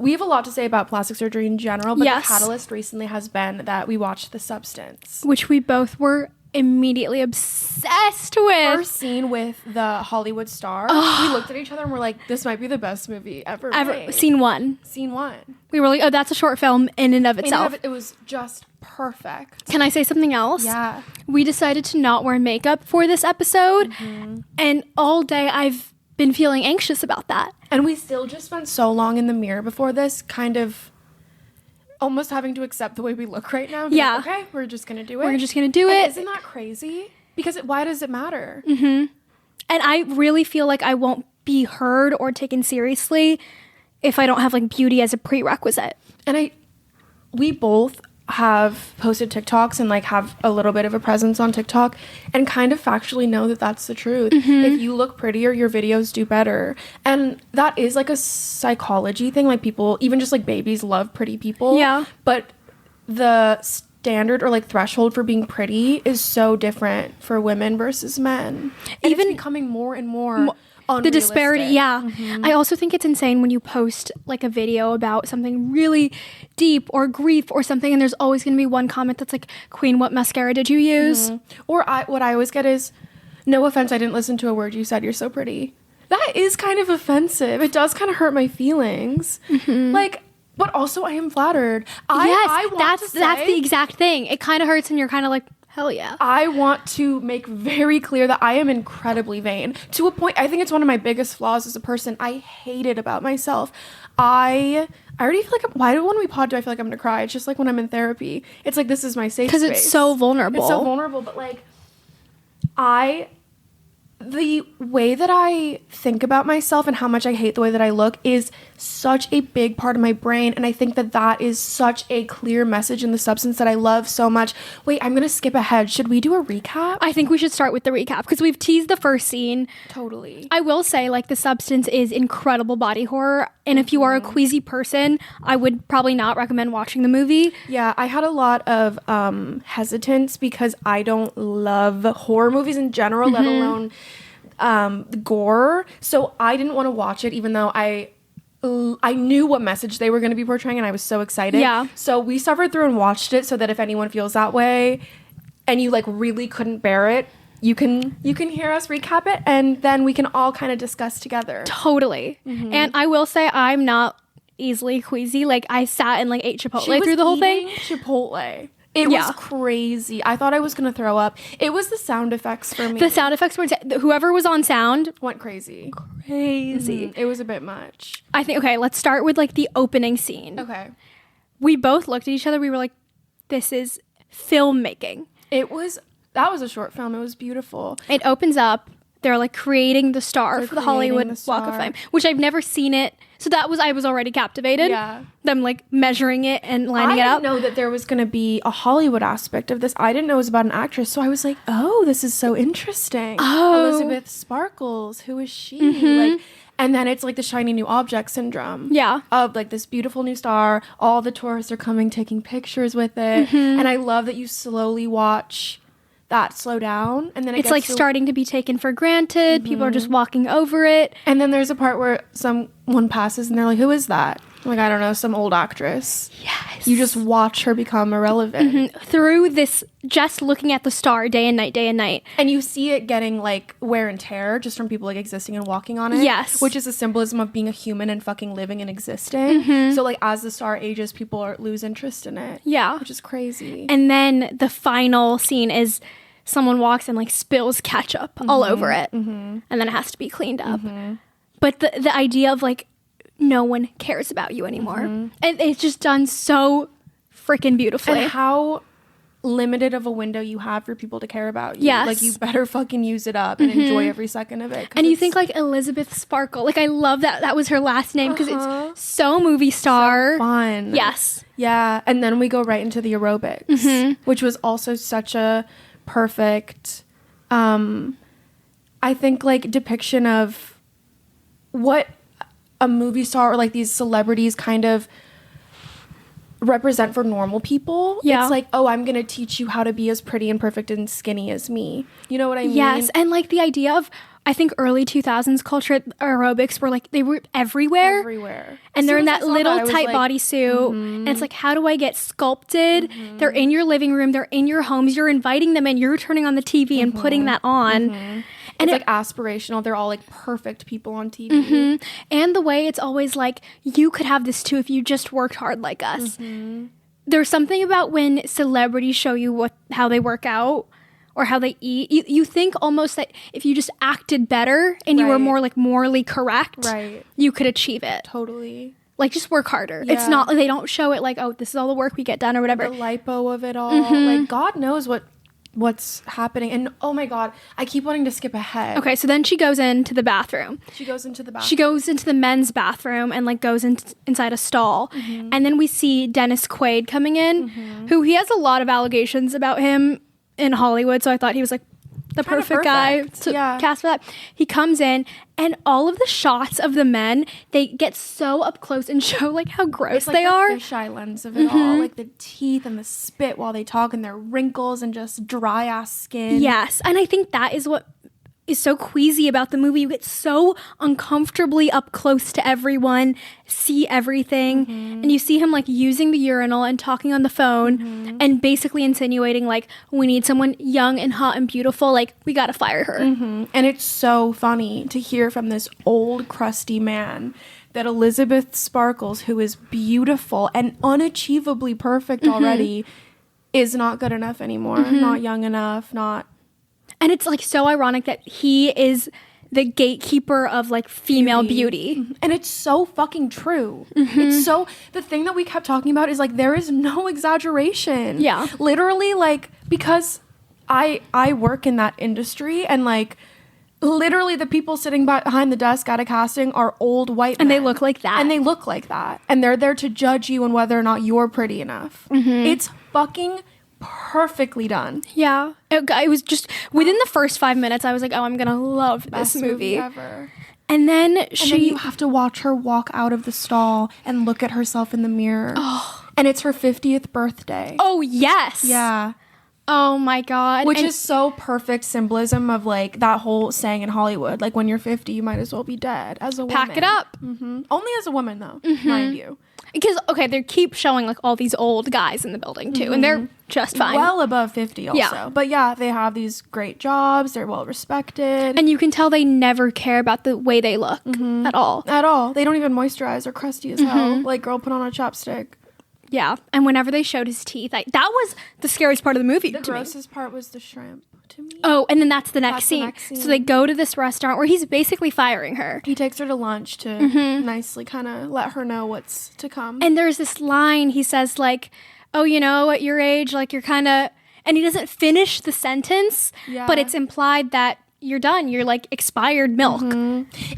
we have a lot to say about plastic surgery in general, but Yes. the catalyst recently has been that we watched The Substance. Which we both were immediately obsessed with. First scene with the Hollywood star, we looked at each other and we're like, this might be the best movie ever made. Scene one. Scene one. We were like, oh, that's a short film in and of itself. It was just perfect. Can I say something else? Yeah. We decided to not wear makeup for this episode, and all day I've been feeling anxious about that. And we still just spent so long in the mirror before this, kind of almost having to accept the way we look right now. Yeah. Like, okay, we're just going to do it. We're just going to do And it. isn't that crazy? Because why does it matter? And I really feel like I won't be heard or taken seriously if I don't have like beauty as a prerequisite. And we both have posted TikToks and like have a little bit of a presence on TikTok and kind of factually know that that's the truth. If you look prettier, your videos do better. And that is like a psychology thing. Like people, even just like babies love pretty people. Yeah. But the standard or like threshold for being pretty is so different for women versus men. And Even it's becoming more and more the disparity, unrealistic. yeah. I also think it's insane when you post like a video about something really deep or grief or something, and there's always going to be one comment that's like, Queen, what mascara did you use? Or what I always get is, no offense, I didn't listen to a word you said, you're so pretty. That is kind of offensive. It does kind of hurt my feelings. Like, but also I am flattered. I want that's the exact thing. It kind of hurts and you're kind of like, hell yeah. I want to make very clear that I am incredibly vain. To a point, I think it's one of my biggest flaws as a person. I hate it about myself. I already feel like, when we pod do I feel like I'm gonna cry? It's just like when I'm in therapy. It's like, this is my safe space. Because it's so vulnerable. It's so vulnerable, but like, the way that I think about myself and how much I hate the way that I look is such a big part of my brain. And I think that that is such a clear message in The Substance that I love so much. Wait, I'm going to skip ahead. Should we do a recap? I think we should start with the recap because we've teased the first scene. Totally. I will say, like, The Substance is incredible body horror. And if you are a queasy person, I would probably not recommend watching the movie. Yeah, I had a lot of hesitance because I don't love horror movies in general, let alone gore. So I didn't want to watch it, even though I knew what message they were going to be portraying, and I was so excited. Yeah. So we suffered through and watched it so that if anyone feels that way and you like really couldn't bear it, you can hear us recap it, and then we can all kind of discuss together. Totally. And I will say I'm not easily queasy. Like, I sat and like ate Chipotle through the whole thing. Chipotle. It was crazy. I thought I was going to throw up. It was the sound effects for me. The sound effects were whoever was on sound went crazy. It was a bit much. I think, okay, let's start with like the opening scene. Okay. We both looked at each other. We were like, this is filmmaking. That was a short film. It was beautiful. It opens up. They're like creating the star for the Hollywood Walk of Fame, which I've never seen it. So I was already captivated. Yeah. Them like measuring it and lining it up. I didn't know that there was going to be a Hollywood aspect of this. I didn't know it was about an actress. So I was like, oh, this is so interesting. Oh. Elizabeth Sparkles. Who is she? Like, and then it's like the shiny new object syndrome. Yeah. Of like this beautiful new star. All the tourists are coming, taking pictures with it. And I love that you slowly watch that slow down, and then it's like starting to be taken for granted. People are just walking over it, and then there's a part where someone passes and they're like, who is that? I'm like, I don't know, some old actress. Yes. You just watch her become irrelevant through this, just looking at the star day and night, and you see it getting like wear and tear just from people like existing and walking on it. Yes. Which is a symbolism of being a human and fucking living and existing. So like as the star ages, people lose interest in it. Yeah. Which is crazy. And then the final scene is someone walks and like spills ketchup all over it, and then it has to be cleaned up. But the idea of like no one cares about you anymore, and it's just done so freaking beautifully. And how limited of a window you have for people to care about you. Yes. Like you better fucking use it up and enjoy every second of it. And you think like Elizabeth Sparkle, like I love that was her last name because it's so movie star. So fun. Yes. Yeah. And then we go right into the aerobics, which was also such a perfect, I think like depiction of what a movie star or like these celebrities kind of represent for normal people. Yeah. It's like, oh, I'm gonna teach you how to be as pretty and perfect and skinny as me. You know what I mean? Yes. And like the idea of I think early 2000s culture aerobics were like, they were everywhere. And they're in that little tight bodysuit. And it's like, how do I get sculpted? They're in your living room. They're in your homes. You're inviting them in. You're turning on the TV and putting that on. And it's like aspirational. They're all like perfect people on TV. And the way it's always like, you could have this too if you just worked hard like us. There's something about when celebrities show you how they work out or how they eat. You think almost that if you just acted better and you were more like morally correct, you could achieve it. Totally. Like, just work harder. Yeah. It's not, they don't show it like, oh, this is all the work we get done or whatever. The lipo of it all. Like, God knows what's happening. And oh my God, I keep wanting to skip ahead. Okay, so then she goes into the bathroom. She goes into the men's bathroom and like goes inside a stall. And then we see Dennis Quaid coming in, who he has a lot of allegations about him in Hollywood. So I thought he was like the perfect guy to cast for that. He comes in and all of the shots of the men, they get so up close and show like how gross they are. It's like the fisheye lens of it all, like the teeth and the spit while they talk and their wrinkles and just dry ass skin. Yes, and I think that is what is so queasy about the movie. You get so uncomfortably up close to everyone, see everything, and you see him like using the urinal and talking on the phone and basically insinuating like, we need someone young and hot and beautiful, like we gotta fire her. And it's so funny to hear from this old crusty man that Elisabeth Sparkles, who is beautiful and unachievably perfect already, is not good enough anymore, not young enough, not. And it's like so ironic that he is the gatekeeper of like female beauty. And it's so fucking true. It's so, the thing that we kept talking about is like, there is no exaggeration. Yeah. Literally, like, because I work in that industry and like, literally the people sitting behind the desk at a casting are old white men. And they look like that. And they're there to judge you on whether or not you're pretty enough. It's fucking perfectly done. Yeah. It was just within the first 5 minutes I was like, oh, I'm gonna love this movie ever. And then you have to watch her walk out of the stall and look at herself in the mirror. And it's her 50th birthday. Oh yes. Yeah. Oh my God. Which is so perfect symbolism of like that whole saying in Hollywood, like when you're 50 you might as well be dead as a woman. Pack it up. Only as a woman though, mind you. Because, okay, they keep showing, like, all these old guys in the building, too. And they're just fine. Well above 50 also. Yeah. But, yeah, they have these great jobs. They're well-respected. And you can tell they never care about the way they look at all. At all. They don't even moisturize. They're crusty as hell. Like, girl, put on a chapstick. Yeah. And whenever they showed his teeth, that was the scariest part of the movie to me. The grossest part was the shrimp. To me. Oh, and then that's the next scene. So they go to this restaurant where he's basically firing her. He takes her to lunch to nicely kind of let her know what's to come. And there's this line he says like, oh, you know, at your age, like you're kind of, and he doesn't finish the sentence, but it's implied that you're done. You're like expired milk.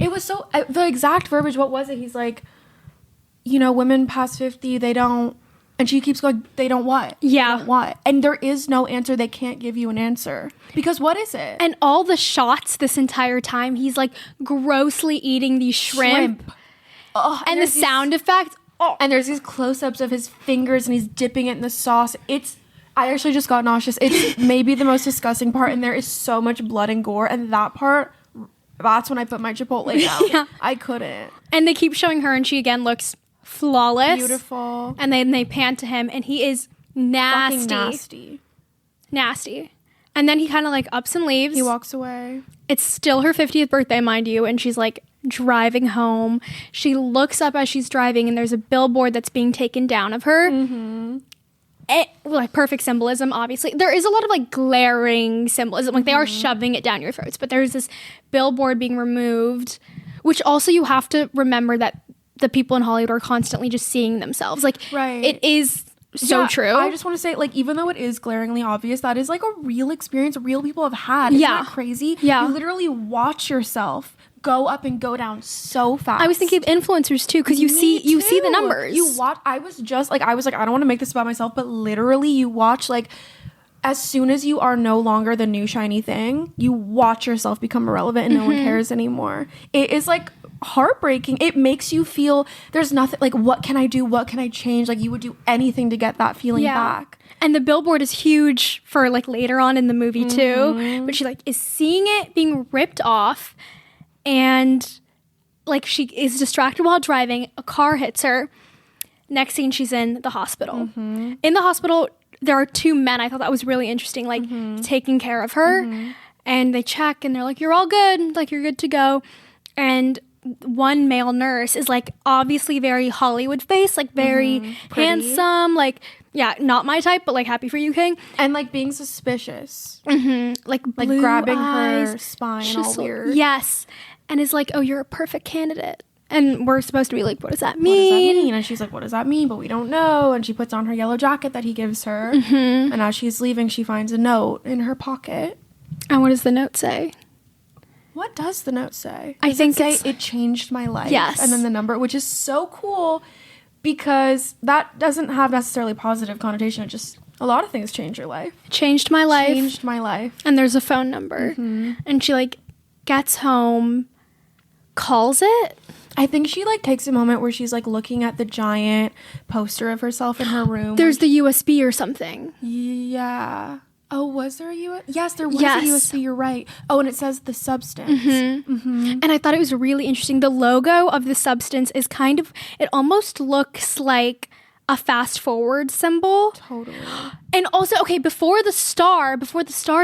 It was so, the exact verbiage, what was it? He's like, you know, women past 50, they don't. And she keeps going, they don't what? Yeah. They don't what? And there is no answer. They can't give you an answer. Because what is it? And all the shots this entire time, he's like grossly eating these shrimp. Oh, and the sound effects. Oh. And there's these close-ups of his fingers and he's dipping it in the sauce. I actually just got nauseous. It's maybe the most disgusting part. And there is so much blood and gore. And that part, that's when I put my Chipotle down. Yeah. I couldn't. And they keep showing her and she again looks flawless, beautiful, and then they pan to him and he is nasty. And then he kind of like ups and leaves. He walks away. It's still her 50th birthday, mind you, and she's like driving home. She looks up as she's driving and there's a billboard that's being taken down of her. Like perfect symbolism, obviously. There is a lot of like glaring symbolism, like they are shoving it down your throats, but there's this billboard being removed, which also you have to remember that the people in Hollywood are constantly just seeing themselves. Like, it is so true. I just want to say, like, even though it is glaringly obvious, that is like a real experience real people have had. Isn't that crazy? Yeah. You literally watch yourself go up and go down so fast. I was thinking of influencers too, because you see the numbers. You watch. I was like, I don't want to make this about myself, but literally you watch like, as soon as you are no longer the new shiny thing, you watch yourself become irrelevant and no one cares anymore. It is like heartbreaking. It makes you feel there's nothing, like, what can I do? What can I change? Like, you would do anything to get that feeling back. And the billboard is huge for like later on in the movie too. But she like is seeing it being ripped off, and like she is distracted while driving. A car hits her. Next scene, she's in the hospital. In the hospital, there are two men. I thought that was really interesting, like taking care of her. And they check and they're like, "You're all good. Like, you're good to go." And one male nurse is like obviously very Hollywood face, like very handsome, like, yeah, not my type, but like happy for you, King. And like being suspicious. Like grabbing eyes, her spine all weird. Yes. And is like, "Oh, you're a perfect candidate." And we're supposed to be like, what does that mean? What does that mean? And she's like, "What does that mean?" But we don't know. And she puts on her yellow jacket that he gives her. And as she's leaving, she finds a note in her pocket. And what does the note say? What does the note say? I think it say, "It changed my life." Yes. And then the number, which is so cool because that doesn't have necessarily positive connotation. It just, a lot of things change your life. Changed my life. Changed my life. And there's a phone number. And she like gets home, calls it. I think she like takes a moment where she's like looking at the giant poster of herself in her room. There's the USB or something. Yeah. Oh, was there a USB? Yes, there was Yes. a USB. You're right. Oh, and it says the substance. And I thought it was really interesting. The logo of the substance is kind of, it almost looks like a fast forward symbol. Totally. And also, okay, before the star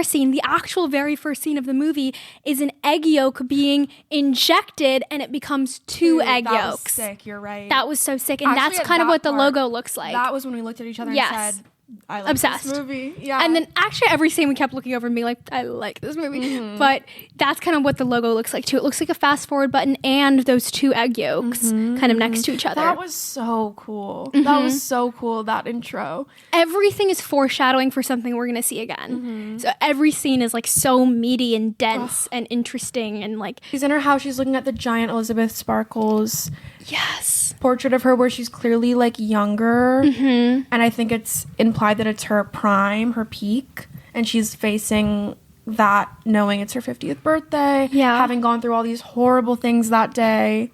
scene, the actual very first scene of the movie is an egg yolk being injected, and it becomes two egg that yolks. Was sick. You're right. That was so sick. And Actually, that's kind of that what the part, logo looks like. That was when we looked at each other Yes. and said, "I like Obsessed. this movie." Yeah. And then actually every scene we kept looking over and being like, "I like this movie." But that's kind of what the logo looks like too. It looks like a fast forward button and those two egg yolks kind of next to each other. That was so cool. That was so cool, that intro. Everything is foreshadowing for something we're going to see again. So every scene is like so meaty and dense and interesting, and like, She's in her house. She's looking at the giant Elizabeth Sparkles yes. portrait of her where she's clearly like younger. And I think it's implied that it's her prime, her peak. And she's facing that knowing it's her 50th birthday. Yeah. Having gone through all these horrible things that day.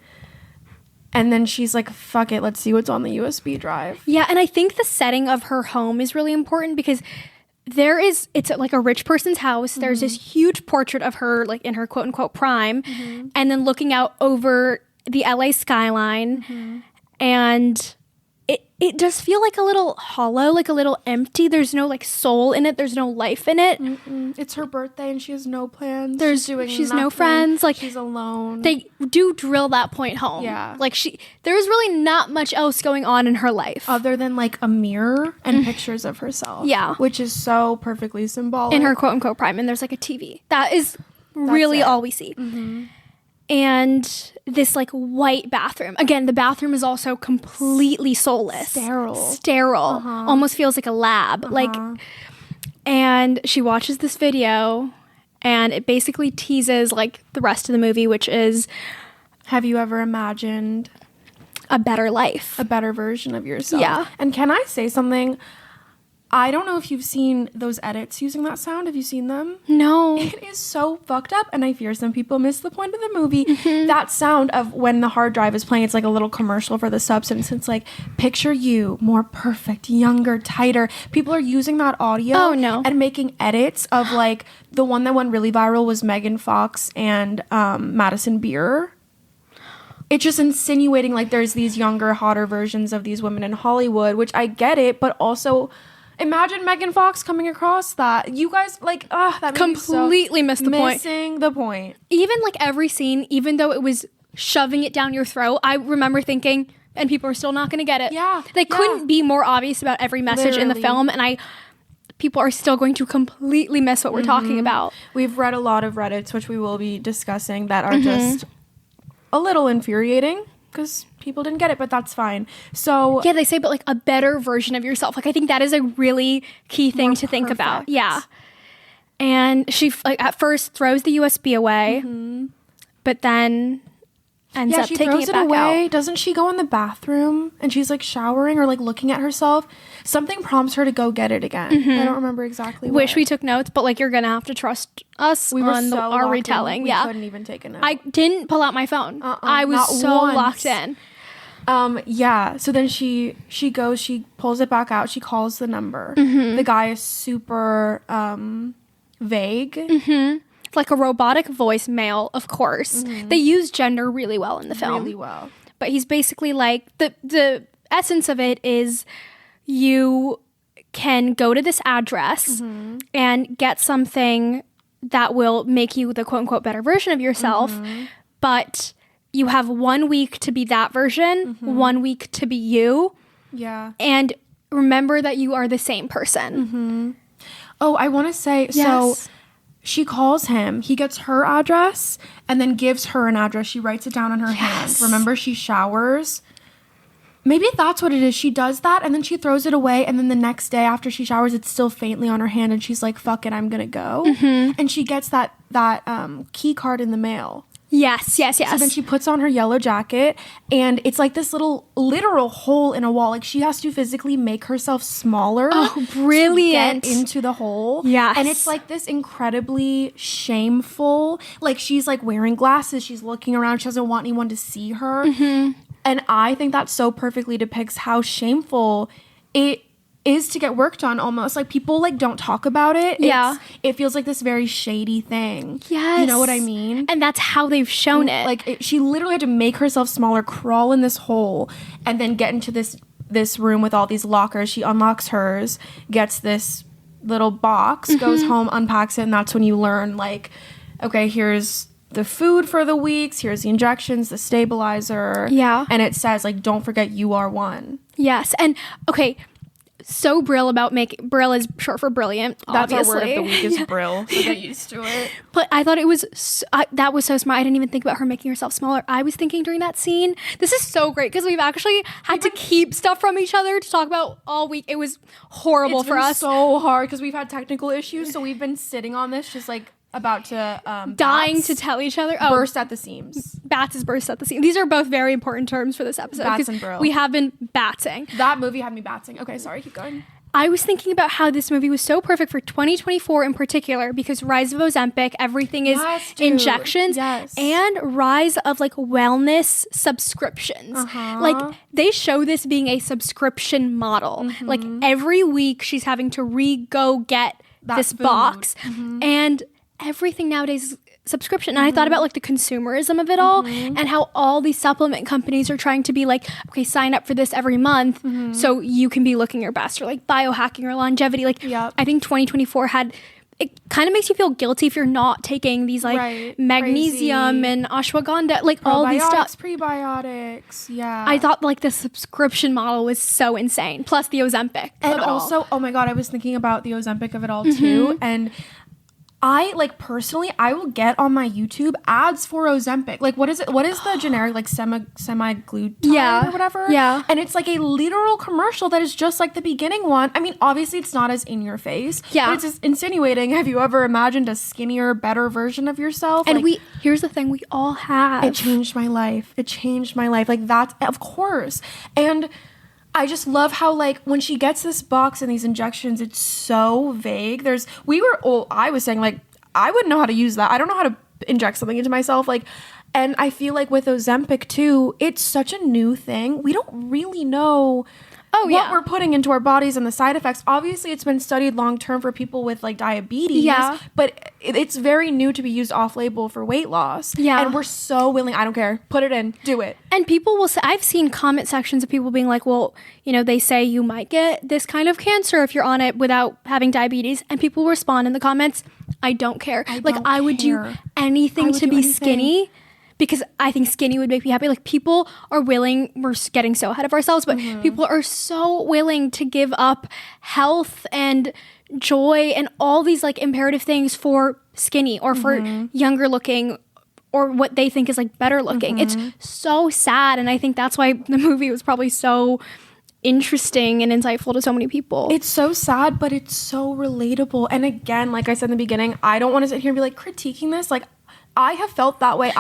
And then she's like, "Fuck it, let's see what's on the USB drive." Yeah, and I think the setting of her home is really important because it's like a rich person's house. There's this huge portrait of her like in her quote unquote prime, and then looking out over the LA skyline, and it does feel like a little hollow, like a little empty. There's no like soul in it. There's no life in it. It's her birthday and she has no plans. She's no friends. Like, she's alone. they do drill that point home. Yeah. Like there's really not much else going on in her life. Other than like a mirror and pictures of herself. Yeah. Which is so perfectly symbolic. In her quote unquote prime. And there's like a TV. That is really all we see. And this like white bathroom. Again, the bathroom is also completely soulless. Sterile. Almost feels like a lab. Like, and she watches this video and it basically teases like the rest of the movie, which is, have you ever imagined a better life? A better version of yourself? Yeah. And can I say something? I don't know if you've seen those edits using that sound. Have you seen them? No. It is so fucked up, and I fear some people miss the point of the movie. That sound of when the hard drive is playing, it's like a little commercial for the substance. It's like, picture you, more perfect, younger, tighter. People are using that audio and making edits of like, the one that went really viral was Megan Fox and Madison Beer. It's just insinuating like there's these younger, hotter versions of these women in Hollywood, which I get it, but also... Imagine Megan Fox coming across that. You guys, like, that completely missed the point. Missing the point. Even, like, every scene, even though it was shoving it down your throat, I remember thinking, and people are still not going to get it. Yeah. They couldn't be more obvious about every message in the film, and people are still going to completely miss what we're talking about. We've read a lot of Reddits, which we will be discussing, that are just a little infuriating. Because people didn't get it, but that's fine. So yeah, they say, but like a better version of yourself. Like, I think that is a really key thing to think about. Yeah. And she like at first throws the USB away, but then ends up she taking throws it back away. out. Doesn't she go in the bathroom and she's like showering or like looking at herself? Something prompts her to go get it again. I don't remember exactly. Wish we took notes, but like you're gonna have to trust us We were on so our locked retelling. in, we Yeah, couldn't even take a note. I didn't pull out my phone. I was not so once. locked in. Yeah. So then she goes, she pulls it back out. She calls the number. The guy is super vague. It's like a robotic voice, male, of course. They use gender really well in the film. Really well. But he's basically like, the essence of it is you can go to this address and get something that will make you the quote unquote better version of yourself. But you have 1 week to be that version, 1 week to be you. Yeah. And remember that you are the same person. Oh, I want to say, so she calls him. He gets her address and then gives her an address. She writes it down on her hand. Remember, she showers. Maybe that's what it is. She does that and then she throws it away. And then the next day after she showers, it's still faintly on her hand. And she's like, fuck it, I'm going to go. And she gets that key card in the mail. Yes. So then she puts on her yellow jacket and it's like this little literal hole in a wall. Like she has to physically make herself smaller. Oh, brilliant. To get into the hole. Yes. And it's like this incredibly shameful, like she's like wearing glasses. She's looking around. She doesn't want anyone to see her. And I think that so perfectly depicts how shameful it is to get work done almost. Like people like don't talk about it. It feels like this very shady thing. Yes. You know what I mean? And that's how they've shown it. Like she literally had to make herself smaller, crawl in this hole, and then get into this room with all these lockers. She unlocks hers, gets this little box, goes home, unpacks it, and that's when you learn like, okay, here's the food for the weeks, here's the injections, the stabilizer. Yeah. And it says like, don't forget you are one. Yes. And okay, so Brill about Brill is short for brilliant. That's obviously. our word of the week is Brill. So get used to it. But I thought it was that was so smart. I didn't even think about her making herself smaller. I was thinking during that scene, this is so great because we've actually had to keep stuff from each other to talk about all week. It was horrible for us. So hard because we've had technical issues, so we've been sitting on this just like about to dying to tell each other. Burst at the seams. Bats is burst at the seams. These are both very important terms for this episode. Bats and Brill. We have been batsing. That movie had me batsing. Okay, sorry, keep going. I was thinking about how this movie was so perfect for 2024 in particular because Rise of Ozempic, everything is injections and rise of like wellness subscriptions. Like they show this being a subscription model. Like every week she's having to go get this box and everything nowadays is subscription. And I thought about like the consumerism of it all and how all these supplement companies are trying to be like, okay, sign up for this every month so you can be looking your best, or like biohacking or longevity. Like I think 2024 it kind of makes you feel guilty if you're not taking these like magnesium and ashwagandha, like all these stuff. Prebiotics, yeah. I thought like the subscription model was so insane. Plus the Ozempic. And also, oh my God, I was thinking about the Ozempic of it all too. And I like personally, I will get on my YouTube ads for Ozempic. Like, what is it? What is the generic like semaglutide or whatever? Yeah. And it's like a literal commercial that is just like the beginning one. I mean, obviously it's not as in your face. Yeah. But it's just insinuating. Have you ever imagined a skinnier, better version of yourself? And like, here's the thing, we all have. It changed my life. Like that's of course. And I just love how like when she gets this box and these injections, it's so vague. I was saying like, I wouldn't know how to use that. I don't know how to inject something into myself. Like, and I feel like with Ozempic too, it's such a new thing. We don't really know what we're putting into our bodies and the side effects. Obviously it's been studied long-term for people with like diabetes, but it's very new to be used off-label for weight loss. Yeah. And we're so willing, I don't care, put it in, do it. And people will say, I've seen comment sections of people being like, well, you know, they say you might get this kind of cancer if you're on it without having diabetes. And people respond in the comments, I don't care. I would do anything to be skinny. Because I think skinny would make me happy. Like people are willing, we're getting so ahead of ourselves, but people are so willing to give up health and joy and all these like imperative things for skinny or for younger looking or what they think is like better looking. It's so sad. And I think that's why the movie was probably so interesting and insightful to so many people. It's so sad, but it's so relatable. And again, like I said in the beginning, I don't want to sit here and be like critiquing this. Like I have felt that way.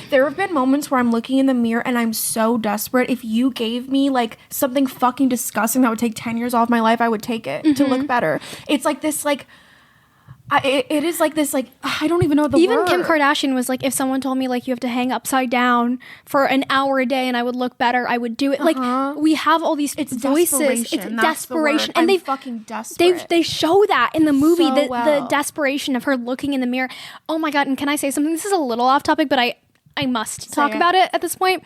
There have been moments where I'm looking in the mirror and I'm so desperate. If you gave me like something fucking disgusting that would take 10 years off my life, I would take it to look better. It's like this, like, it is like this, like, I don't even know the Even word. Kim Kardashian was like, if someone told me like you have to hang upside down for an hour a day and I would look better, I would do it. Like, we have all these voices. It's desperation. And they fucking desperate. They show that in the movie, So the desperation of her looking in the mirror. Oh my God. And can I say something? This is a little off topic, but I must talk about it at this point.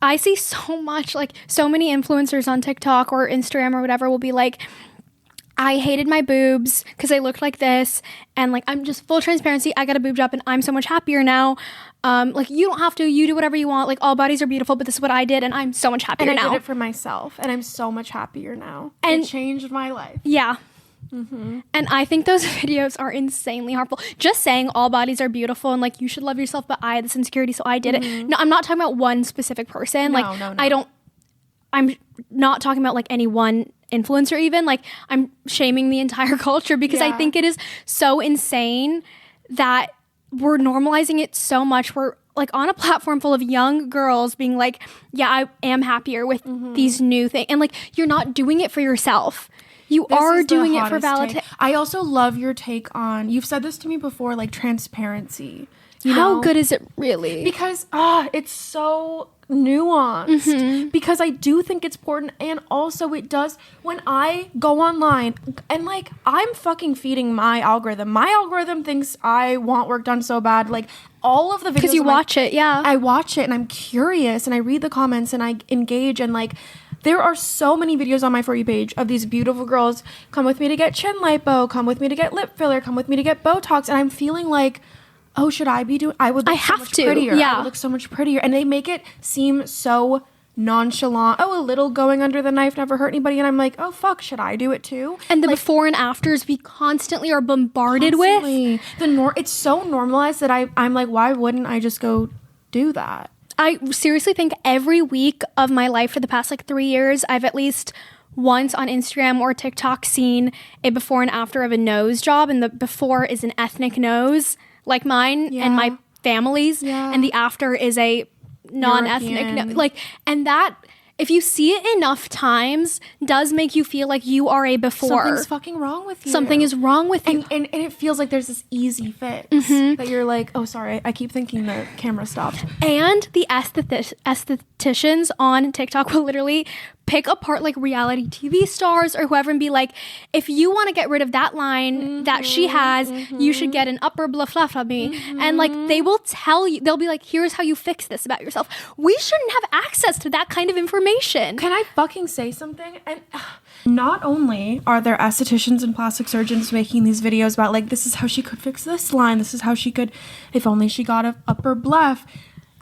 I see so much, like, so many influencers on TikTok or Instagram or whatever will be like, I hated my boobs because they looked like this, and like, I'm just full transparency, I got a boob job and I'm so much happier now. Like, you don't have to, you do whatever you want, like, all bodies are beautiful, but this is what I did and I'm so much happier now. And I did it for myself and I'm so much happier now. And it changed my life. Yeah. And I think those videos are insanely harmful. Just saying all bodies are beautiful and like, you should love yourself, but I had this insecurity, so I did it. No, I'm not talking about one specific person. No. I'm not talking about like any one influencer even. Like, I'm shaming the entire culture because I think it is so insane that we're normalizing it so much. We're like on a platform full of young girls being like, yeah, I am happier with these new things. And like, you're not doing it for yourself. You are doing it for validation. I also love your take on, you've said this to me before, like transparency. How good is it really? Because it's so nuanced. Because I do think it's important, and also it does, when I go online and like, I'm fucking feeding my algorithm. My algorithm thinks I want work done so bad. Like, all of the videos, because you watch it. I watch it and I'm curious and I read the comments and I engage, and like, there are so many videos on my For You page of these beautiful girls, come with me to get chin lipo, come with me to get lip filler, come with me to get Botox, and I'm feeling like, oh, should I be doing? I would look so much prettier. Yeah. I would look so much prettier. And they make it seem so nonchalant. Oh, a little going under the knife never hurt anybody. And I'm like, oh, fuck, should I do it too? And the like, before and afters we constantly are bombarded with. It's so normalized that I'm like, why wouldn't I just go do that? I seriously think every week of my life for the past like 3 years, I've at least once on Instagram or TikTok seen a before and after of a nose job. And the before is an ethnic nose like mine and my family's. Yeah. And the after is a non-ethnic nose. Like, and that, if you see it enough times, does make you feel like you are a before. Something's fucking wrong with you. Something is wrong with you. And it feels like there's this easy fix that you're like, oh, sorry, I keep thinking the camera stopped. And the estheticians on TikTok will literally pick apart like reality TV stars or whoever and be like, if you want to get rid of that line that she has, you should get an upper bluffluffaby. And like, they will tell you, they'll be like, here's how you fix this about yourself. We shouldn't have access to that kind of information. Can I fucking say something? And not only are there estheticians and plastic surgeons making these videos about like, this is how she could fix this line, this is how she could, if only she got an upper bluff.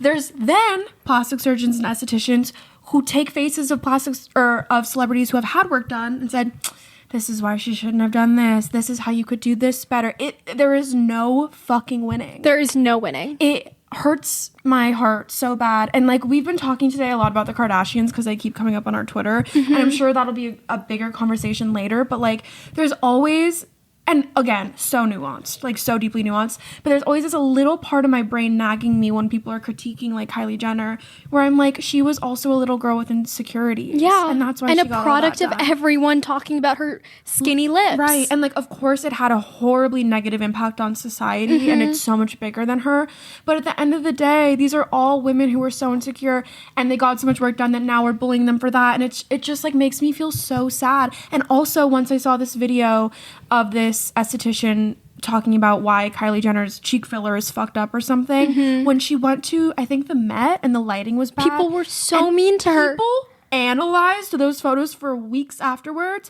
There's then plastic surgeons and estheticians who take faces of plastics or of celebrities who have had work done and said, this is why she shouldn't have done this. This is how you could do this better. There is no fucking winning. There is no winning. It hurts my heart so bad. And like, we've been talking today a lot about the Kardashians because they keep coming up on our Twitter. And I'm sure that'll be a bigger conversation later. But like, there's always, and again, so nuanced, like so deeply nuanced, but there's always this a little part of my brain nagging me when people are critiquing like Kylie Jenner, where I'm like, she was also a little girl with insecurities. Yeah. And that's why and she a got product all of that everyone talking about her skinny lips. Right. And like, of course it had a horribly negative impact on society and it's so much bigger than her. But at the end of the day, these are all women who were so insecure and they got so much work done that now we're bullying them for that. And it just like makes me feel so sad. And also once I saw this video of this esthetician talking about why Kylie Jenner's cheek filler is fucked up or something, when she went to, I think, the Met and the lighting was bad. People were so mean to her. People analyzed those photos for weeks afterwards.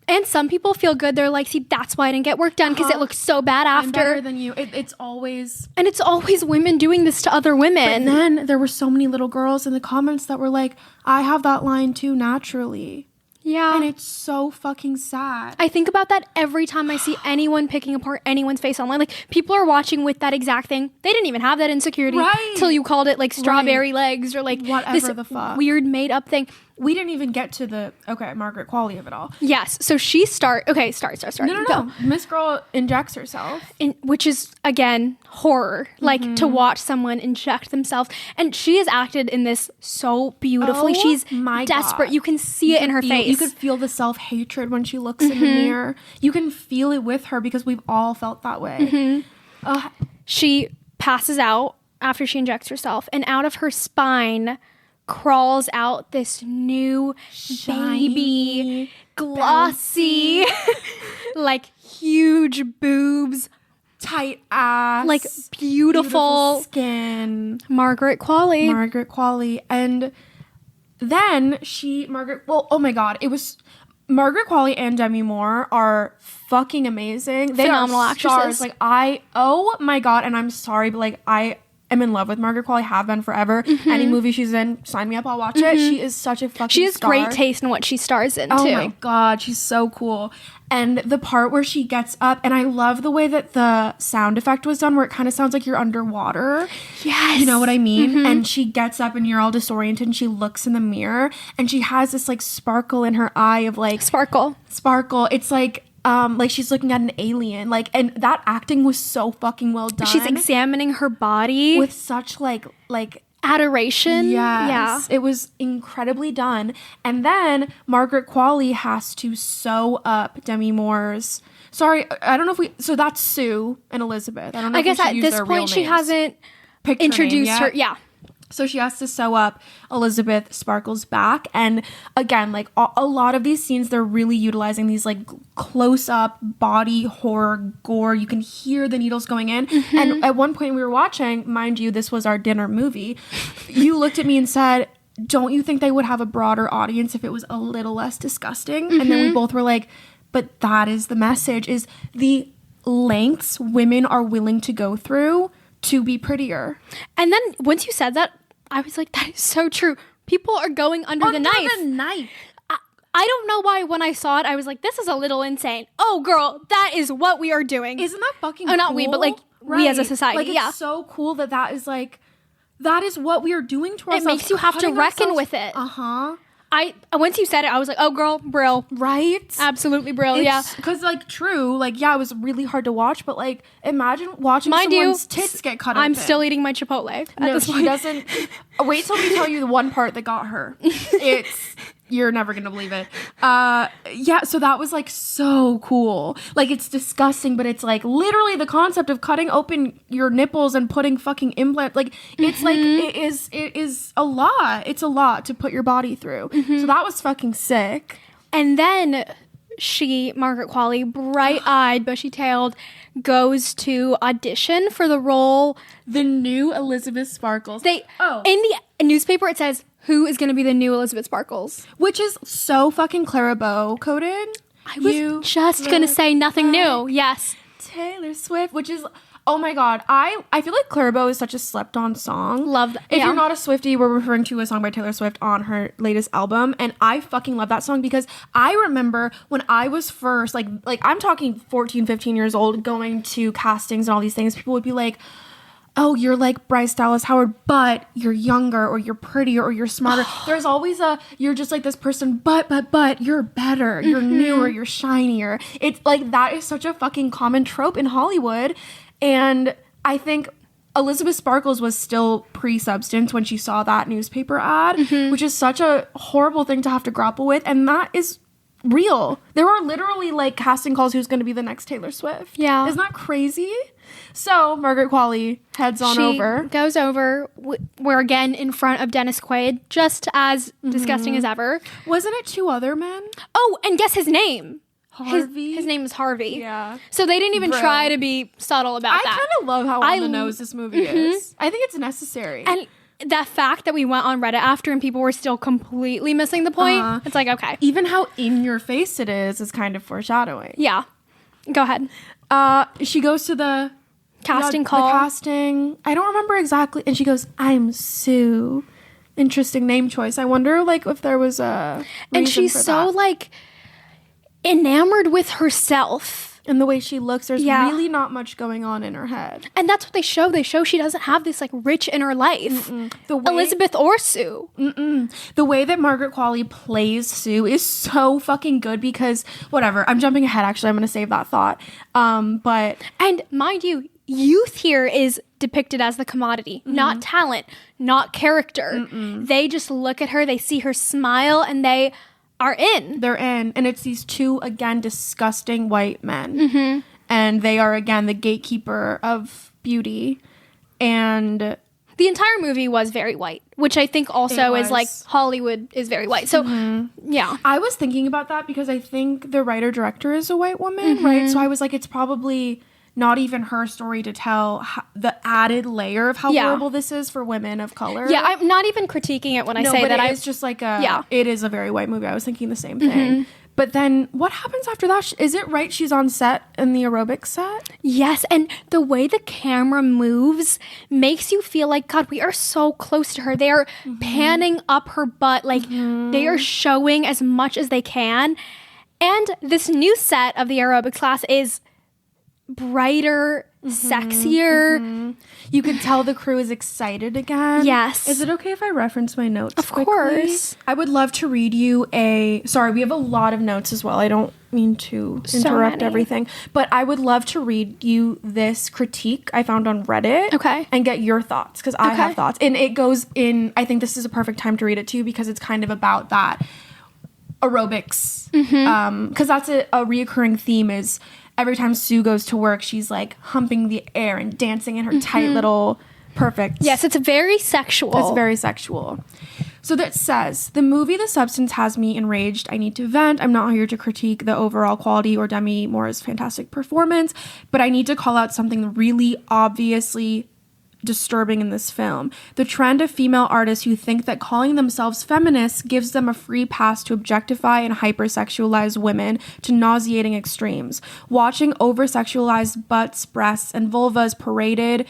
And some people feel good. They're like, see, that's why I didn't get work done because it looks so bad after. I'm better than you. It's always... And it's always women doing this to other women. But then there were so many little girls in the comments that were like, I have that line too naturally. Yeah. And it's so fucking sad. I think about that every time I see anyone picking apart anyone's face online. Like, people are watching with that exact thing. They didn't even have that insecurity till you called it like strawberry legs or like whatever this the fuck. Weird made up thing. we didn't even get to the Margaret Qualley of it all. Yes. So she start. No. Go. Miss Girl injects herself, Which is again horror. Like to watch someone inject themselves, and she has acted in this so beautifully. She's desperate. You can see it in her face. You could feel the self-hatred when she looks in the mirror. You can feel it with her because we've all felt that way. She passes out after she injects herself, and out of her spine crawls out this new Shiny, baby, glossy, like huge boobs, tight ass, like beautiful skin. Margaret Qualley. And then oh my God, it was Margaret Qualley and Demi Moore are fucking amazing. They Phenomenal are actresses. stars. Like oh my God, and I'm sorry, but like I am in love with Margaret Qualley, have been forever. Any movie she's in, sign me up, I'll watch it. She is such a fucking She has star. great taste in what she stars in, Oh too. my God, she's so cool. And the part where she gets up, and I love the way that the sound effect was done, where it kind of sounds like you're underwater. Yes. You know what I mean? And she gets up and you're all disoriented and she looks in the mirror and she has this like sparkle in her eye of like... Sparkle. It's like she's looking at an alien. Like, and that acting was so fucking well done. She's examining her body. With such like adoration. Yes. Yeah. It was incredibly done. And then Margaret Qualley has to sew up Demi Moore's... Sorry, I don't know if so that's Sue and Elizabeth. I don't know I guess at this point she hasn't introduced her. Yeah. So she has to sew up Elizabeth Sparkle's back. And again, like a lot of these scenes, they're really utilizing these like close-up body horror gore. You can hear the needles going in. And at one point we were watching, mind you, this was our dinner movie. You looked at me and said, don't you think they would have a broader audience if it was a little less disgusting? And then we both were like, but that is the message, is the lengths women are willing to go through to be prettier. And then once you said that, I was like, that is so true. People are going under the knife. I don't know why when I saw it, I was like, this is a little insane. Oh, girl, that is what we are doing. Isn't that fucking cool? Oh, not we, but like we as a society. Like, it's so cool that is like, that is what we are doing to ourselves. It makes you have to reckon with it. Once you said it, I was like, oh, girl, brill. Right? Absolutely brill, yeah. Because, like, true, like, yeah, it was really hard to watch, but, like, imagine watching someone's tits get cut open. I'm still eating my Chipotle. No, she doesn't. Wait till we tell you the one part that got her. You're never gonna believe it. Yeah, so that was like so cool. Like, it's disgusting, but it's like literally the concept of cutting open your nipples and putting fucking implant. Like, it's like it is a lot. It's a lot to put your body through. So that was fucking sick. And then Margaret Qualley, bright-eyed, bushy-tailed, goes to audition for the role. The new Elisabeth Sparkles. In the newspaper it says, who is going to be the new Elisabeth Sparkles? Which is so fucking Clara Bow coded. I was just going to say nothing new. Yes. Taylor Swift, which is, oh my God. I feel like Clara Bow is such a slept on song. Love that. If you're not a Swiftie, we're referring to a song by Taylor Swift on her latest album. And I fucking love that song because I remember when I was first, like I'm talking 14, 15 years old, going to castings and all these things, people would be like, oh, you're like Bryce Dallas Howard, but you're younger or you're prettier or you're smarter. There's always you're just like this person, but you're better, you're newer, you're shinier. It's like, that is such a fucking common trope in Hollywood. And I think Elisabeth Sparkles was still pre-Substance when she saw that newspaper ad, which is such a horrible thing to have to grapple with. And that is real. There are literally like casting calls, who's going to be the next Taylor Swift. Yeah. Isn't that crazy? So Margaret Qualley heads on over. Goes over. We're again in front of Dennis Quaid, just as disgusting as ever. Wasn't it two other men? Oh, and guess his name. Harvey. His name is Harvey. Yeah. So they didn't even try to be subtle about that. I kind of love how on the nose this movie is. I think it's necessary. And that fact that we went on Reddit after and people were still completely missing the point, it's like, okay. Even how in your face it is kind of foreshadowing. Yeah. Go ahead. She goes to the casting call. The casting. I don't remember exactly. And she goes, I'm Sue. Interesting name choice. I wonder, like, if there was a reason and she's for so that. like enamored with herself. And the way she looks, there's really not much going on in her head. And that's what they show. They show she doesn't have this like rich inner life. Elisabeth or Sue. The way that Margaret Qualley plays Sue is so fucking good because, whatever, I'm jumping ahead actually, I'm going to save that thought. But... And mind you, youth here is depicted as the commodity, not talent, not character. They just look at her, they see her smile, and they... are in. They're in. And it's these two, again, disgusting white men. And they are, again, the gatekeeper of beauty. And the entire movie was very white, which I think also is like Hollywood is very white. So, yeah. I was thinking about that because I think the writer-director is a white woman, right? So I was like, it's probably... not even her story to tell the added layer of how horrible this is for women of color. Yeah, I'm not even critiquing it when I say that. It's just like it is a very white movie. I was thinking the same thing. But then what happens after that? Is it right she's on set in the aerobics set? Yes, and the way the camera moves makes you feel like, God, we are so close to her. They are panning up her butt. Like, they are showing as much as they can. And this new set of the aerobics class is... brighter, sexier. You could tell the crew is excited again. Yes. Is it okay if I reference my notes Of quickly? course. I would love to read you sorry, we have a lot of notes as well. I don't mean to interrupt everything, but I would love to read you this critique I found on Reddit. Okay. And get your thoughts, because I have thoughts. And it goes in, I think this is a perfect time to read it too, because it's kind of about that aerobics. Because that's a reoccurring theme is... every time Sue goes to work, she's like humping the air and dancing in her tight little perfect. Yes, it's very sexual. It's very sexual. So that says, the movie The Substance has me enraged. I need to vent. I'm not here to critique the overall quality or Demi Moore's fantastic performance, but I need to call out something really obviously disturbing in this film. The trend of female artists who think that calling themselves feminists gives them a free pass to objectify and hypersexualize women to nauseating extremes. Watching over-sexualized butts, breasts, and vulvas paraded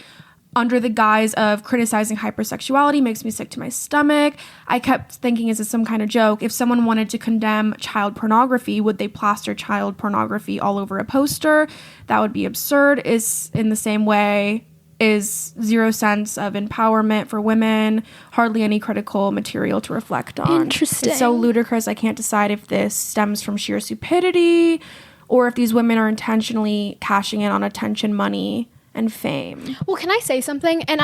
under the guise of criticizing hypersexuality makes me sick to my stomach. I kept thinking, is this some kind of joke? If someone wanted to condemn child pornography, would they plaster child pornography all over a poster? That would be absurd. Is in the same way... is zero sense of empowerment for women, hardly any critical material to reflect on. Interesting. It's so ludicrous, I can't decide if this stems from sheer stupidity or if these women are intentionally cashing in on attention, money, and fame. Well, can I say something? And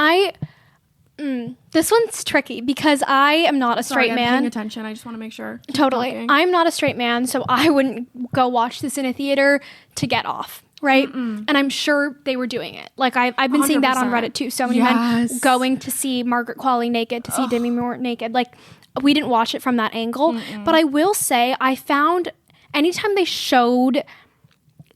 this one's tricky because I am not a straight man. I'm paying attention. I just want to make sure. Totally. I'm not a straight man, so I wouldn't go watch this in a theater to get off. Right? And I'm sure they were doing it. Like, I've been seeing that on Reddit too. So many men going to see Margaret Qualley naked, to see Demi Moore naked. Like, we didn't watch it from that angle. But I will say, I found anytime they showed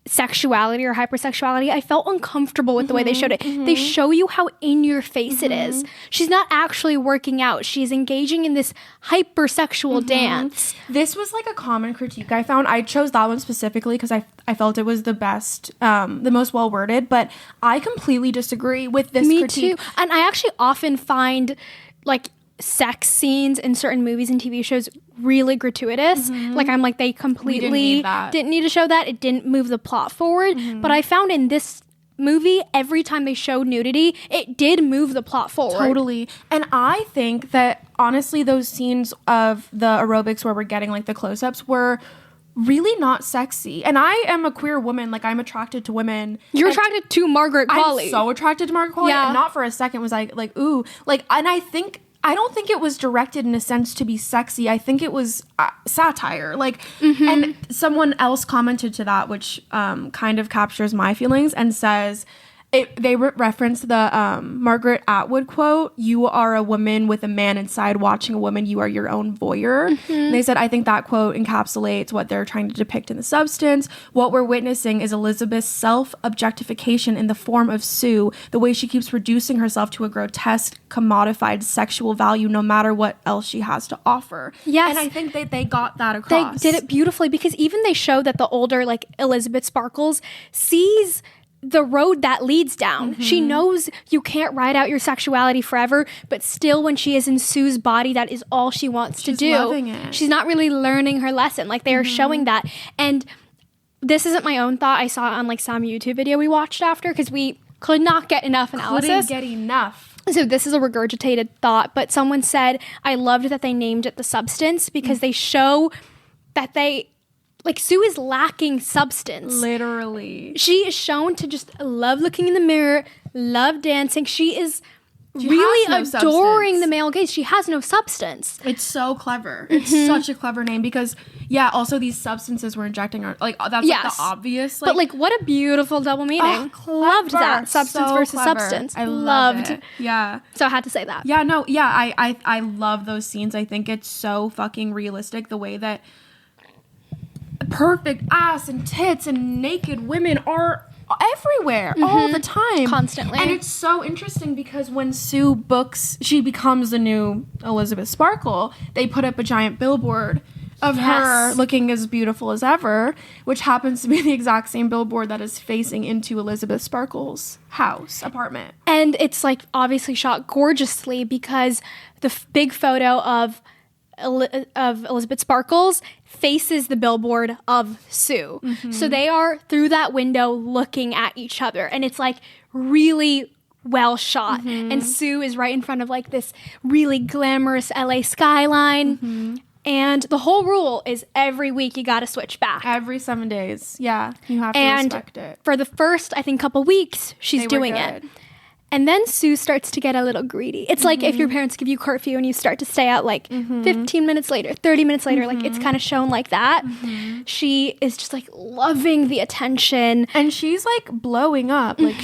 sexuality or hypersexuality, I felt uncomfortable with the way they showed it. They show you how in your face it is. She's not actually working out. She's engaging in this hypersexual dance. This was like a common critique I found. I chose that one specifically because I felt it was the best, the most well worded, but I completely disagree with this critique. Me too. And I actually often find like sex scenes in certain movies and TV shows really gratuitous. Like, I'm like, they completely didn't need to show that. It didn't move the plot forward. But I found in this movie, every time they showed nudity, it did move the plot forward. Totally. And I think that honestly, those scenes of the aerobics where we're getting like the close-ups were really not sexy. And I am a queer woman. Like, I'm attracted to women. You're attracted to Margaret Qualley. I'm so attracted to Margaret Qualley. And not for a second was I like, ooh. Like, and I don't think it was directed in a sense to be sexy. I think it was satire. Like, and someone else commented to that, which kind of captures my feelings and says, they reference the Margaret Atwood quote, "You are a woman with a man inside watching a woman. You are your own voyeur." And they said, I think that quote encapsulates what they're trying to depict in The Substance. What we're witnessing is Elisabeth's self-objectification in the form of Sue, the way she keeps reducing herself to a grotesque, commodified sexual value no matter what else she has to offer. Yes. And I think they got that across. They did it beautifully because even they showed that the older, like, Elisabeth Sparkles sees the road that leads down. She knows you can't ride out your sexuality forever, but still when she is in Sue's body, that is all she wants to do. Loving it. She's not really learning her lesson. Like, they are showing that. And this isn't my own thought. I saw it on like some YouTube video we watched after because we could not get enough analysis. Couldn't get enough. So this is a regurgitated thought, but someone said, I loved that they named it the substance because they show that Sue is lacking substance. Literally. She is shown to just love looking in the mirror, love dancing. She is really adoring the male gaze. She has no substance. It's so clever. It's such a clever name because, also these substances we're injecting are, like, that's like the obvious. Like, but, like, what a beautiful double meaning. Loved that. Substance versus substance. I loved it. Yeah. So I had to say that. Yeah, no, yeah, I love those scenes. I think it's so fucking realistic the way that perfect ass and tits and naked women are everywhere all the time, constantly. And it's so interesting because when Sue books, she becomes the new Elizabeth Sparkle, they put up a giant billboard of her looking as beautiful as ever, which happens to be the exact same billboard that is facing into Elizabeth Sparkle's apartment. And it's like obviously shot gorgeously because the big photo of Elizabeth Sparkles faces the billboard of Sue. So they are through that window looking at each other, and it's like really well shot. And Sue is right in front of like this really glamorous LA skyline. And the whole rule is every week you got to switch back. Every 7 days. Yeah, you have to respect it. For the first, I think, couple weeks, she's doing it. And then Sue starts to get a little greedy. It's like if your parents give you curfew and you start to stay out like 15 minutes later, 30 minutes later, like it's kind of shown like that. She is just like loving the attention. And she's like blowing up. Like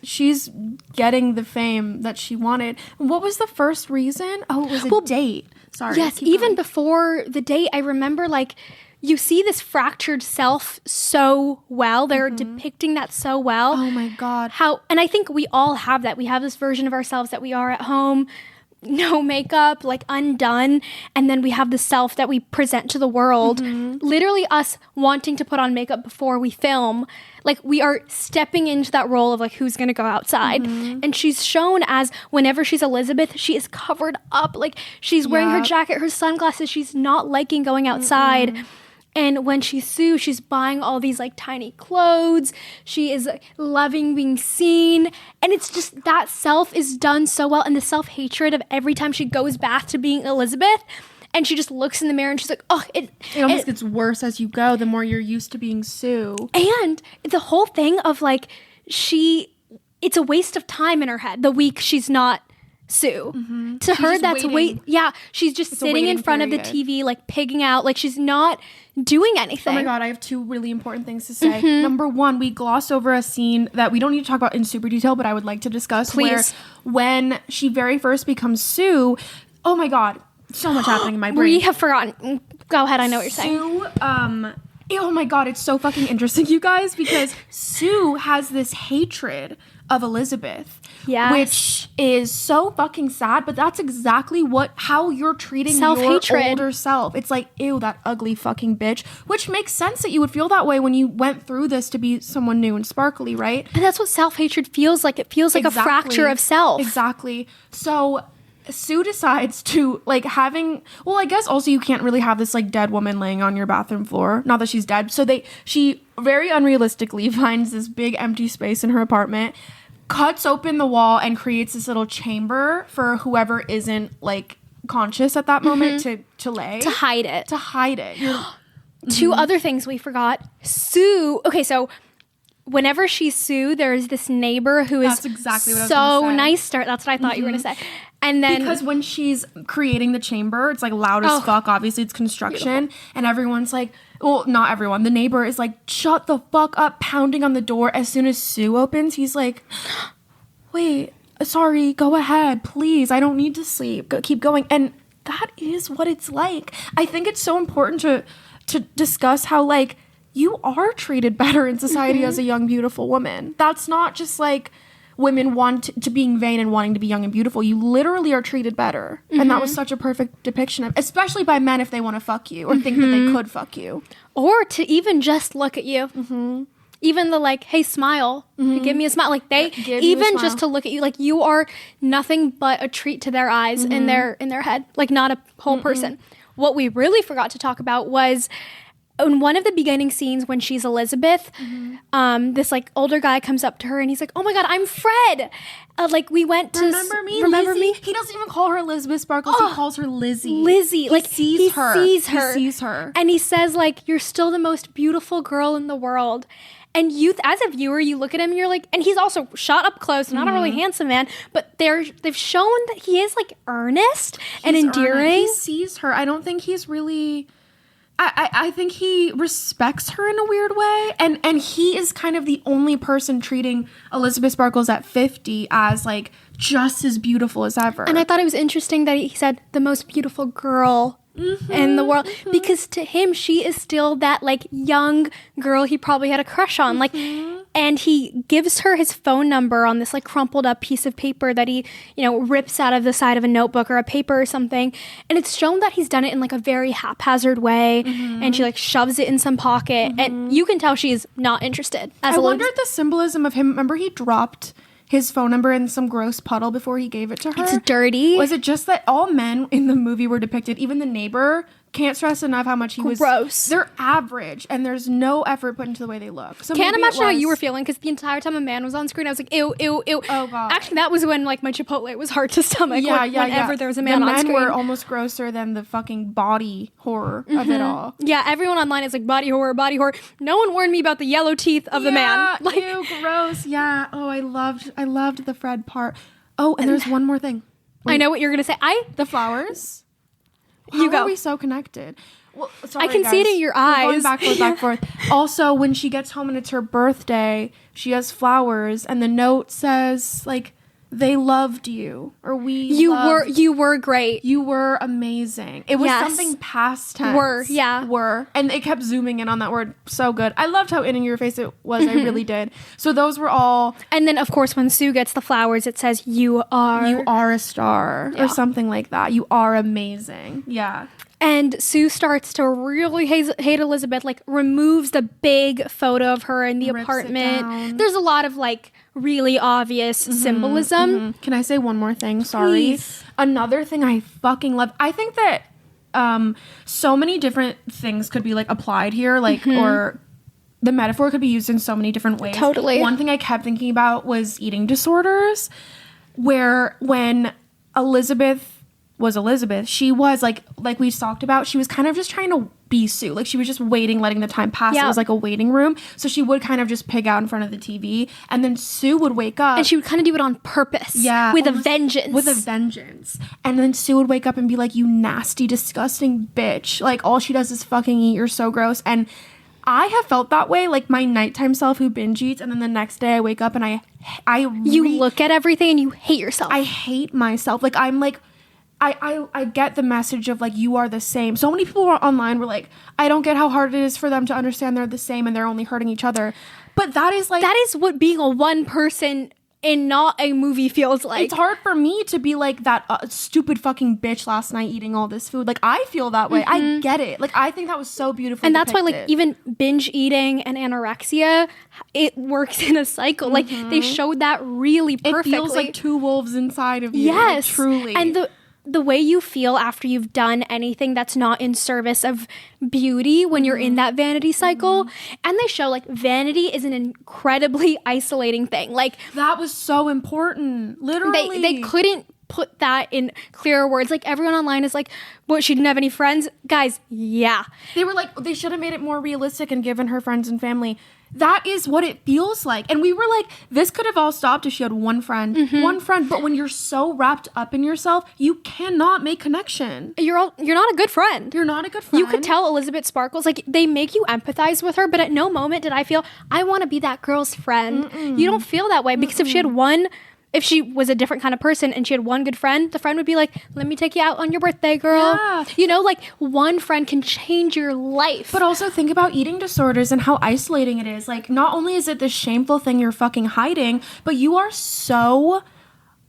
she's getting the fame that she wanted. What was the first reason? Oh, it was a date. Sorry. Yes, even before the date, I remember like you see this fractured self so well. They're depicting that so well. Oh my God. And I think we all have that. We have this version of ourselves that we are at home, no makeup, like undone. And then we have the self that we present to the world. Literally us wanting to put on makeup before we film. Like we are stepping into that role of like who's going to go outside. And she's shown as whenever she's Elizabeth, she is covered up. Like she's wearing her jacket, her sunglasses. She's not liking going outside. And when she's Sue, she's buying all these like tiny clothes. She is loving being seen. And it's just that self is done so well. And the self-hatred of every time she goes back to being Elizabeth and she just looks in the mirror and she's like, oh, it almost gets worse as you go, the more you're used to being Sue. And the whole thing of like, it's a waste of time in her head the week she's not Sue. To her, that's waiting. She's just sitting in front of the TV, like pigging out, like she's not doing anything. Oh my God, I have two really important things to say. Number one, we glossed over a scene that we don't need to talk about in super detail, but I would like to discuss. Please. Where when she very first becomes Sue, oh my God, so much happening in my brain. We have forgotten. Go ahead, I know what you're saying. Sue, oh my God, it's so fucking interesting, you guys, because Sue has this hatred of Elizabeth, which is so fucking sad, but that's exactly how you're treating your older self. It's like, ew, that ugly fucking bitch, which makes sense that you would feel that way when you went through this to be someone new and sparkly, right? And that's what self-hatred feels like. It feels like a fracture of self. Exactly. So Sue decides to I guess also you can't really have this like dead woman laying on your bathroom floor. Not that she's dead. So she very unrealistically finds this big empty space in her apartment, cuts open the wall and creates this little chamber for whoever isn't like conscious at that moment to lay. To hide it. Two other things we forgot. Sue. Okay, so whenever she's Sue, there's this neighbor who is so nice to her. That's what I thought you were going to say. And then because when she's creating the chamber, it's like loud as fuck. Obviously, it's construction, and everyone's like, well, not everyone. The neighbor is like, shut the fuck up, pounding on the door. As soon as Sue opens, he's like, wait, sorry, go ahead, please. I don't need to sleep. Keep going. And that is what it's like. I think it's so important to discuss how like you are treated better in society as a young, beautiful woman. That's not just like women want to being vain and wanting to be young and beautiful. You literally are treated better. And that was such a perfect depiction of, especially by men if they want to fuck you or think that they could fuck you. Or to even just look at you. Even the like, hey, smile. Give me a smile. Like they, even just to look at you, like you are nothing but a treat to their eyes in their head. Like not a whole person. What we really forgot to talk about was in one of the beginning scenes when she's Elizabeth, this like older guy comes up to her and he's like, "Oh my God, I'm Fred. Like we went to remember me. He doesn't even call her Elizabeth Sparkles. He calls her Lizzie. Lizzie. Like he sees her, and he says like, "You're still the most beautiful girl in the world." And you, as a viewer, you look at him and you're like, and he's also shot up close, not a really handsome man, but they've shown that he is like earnest and endearing. He sees her. I don't think he's really. I think he respects her in a weird way, and he is kind of the only person treating Elizabeth Sparkles at 50 as like just as beautiful as ever. And I thought it was interesting that he said the most beautiful girl in the world, because to him she is still that like young girl he probably had a crush on, like, and he gives her his phone number on this like crumpled up piece of paper that he, you know, rips out of the side of a notebook or a paper or something, and it's shown that he's done it in like a very haphazard way, and she like shoves it in some pocket, and you can tell she's not interested. I wondered the symbolism of him. Remember, he dropped his phone number in some gross puddle before he gave it to her. It's dirty. Was it just that all men in the movie were depicted, even the neighbor, can't stress enough how much he was gross. They're average, and there's no effort put into the way they look. So can't imagine how you were feeling, because the entire time a man was on screen, I was like, ew, ew, ew. Oh God. Actually, that was when like my Chipotle was hard to stomach. Whenever there was a man on screen. The men were almost grosser than the fucking body horror of it all. Yeah, everyone online is like, body horror, body horror. No one warned me about the yellow teeth of the man. Like, ew, gross. Yeah. Oh, I loved the Fred part. Oh, and there's one more thing. I know what you're gonna say. The flowers. How are we so connected? Well, sorry, I can see it in your eyes. Going back and forth. Also, when she gets home and it's her birthday, she has flowers, and the note says like, "They loved you," or you were great. You were amazing. It was something past tense. Were. And it kept zooming in on that word. So good. I loved how in your face it was. I really did. So those were all. And then of course when Sue gets the flowers, it says, "You are a star," or something like that. You are amazing. Yeah. And Sue starts to really hate Elizabeth, like removes the big photo of her in the apartment. There's a lot of like really obvious symbolism. Can I say one more thing? Sorry. Please. Another thing I fucking love. I think that so many different things could be like applied here, like, or the metaphor could be used in so many different ways. Totally. One thing I kept thinking about was eating disorders, where when Elizabeth was Elizabeth, she was like we talked about, she was kind of just trying to be Sue. Like she was just waiting, letting the time pass. It was like a waiting room. So she would kind of just pig out in front of the TV, and then Sue would wake up. And she would kind of do it on purpose. Yeah. With a vengeance. And then Sue would wake up and be like, "You nasty, disgusting bitch. Like all she does is fucking eat. You're so gross." And I have felt that way, like my nighttime self who binge eats, and then the next day I wake up and you look at everything and you hate yourself. I hate myself. Like I'm like, I get the message of like, you are the same. So many people online were like, I don't get how hard it is for them to understand they're the same and they're only hurting each other. But that is what being a one person in not a movie feels like. It's hard for me to be like that stupid fucking bitch last night eating all this food. Like I feel that way. I get it. Like I think that was so beautiful. And that's why like even binge eating and anorexia, it works in a cycle. Like they showed that really perfectly. It feels like two wolves inside of you. Yes. Like, truly. And the way you feel after you've done anything that's not in service of beauty when you're in that vanity cycle. And they show like vanity is an incredibly isolating thing. Like that was so important. Literally. They couldn't put that in clearer words. Like everyone online is like, what, she didn't have any friends? Guys, yeah. They were like, they should have made it more realistic and given her friends and family. That is what it feels like. And we were like, this could have all stopped if she had one friend. One friend. But when you're so wrapped up in yourself, you cannot make connection. You're not a good friend. You're not a good friend. You could tell Elizabeth Sparkles, like, they make you empathize with her, but at no moment did I feel, I want to be that girl's friend. You don't feel that way, because if she was a different kind of person and she had one good friend, the friend would be like, let me take you out on your birthday, girl. Yeah. You know, like one friend can change your life. But also think about eating disorders and how isolating it is. Like not only is it this shameful thing you're fucking hiding, but you are so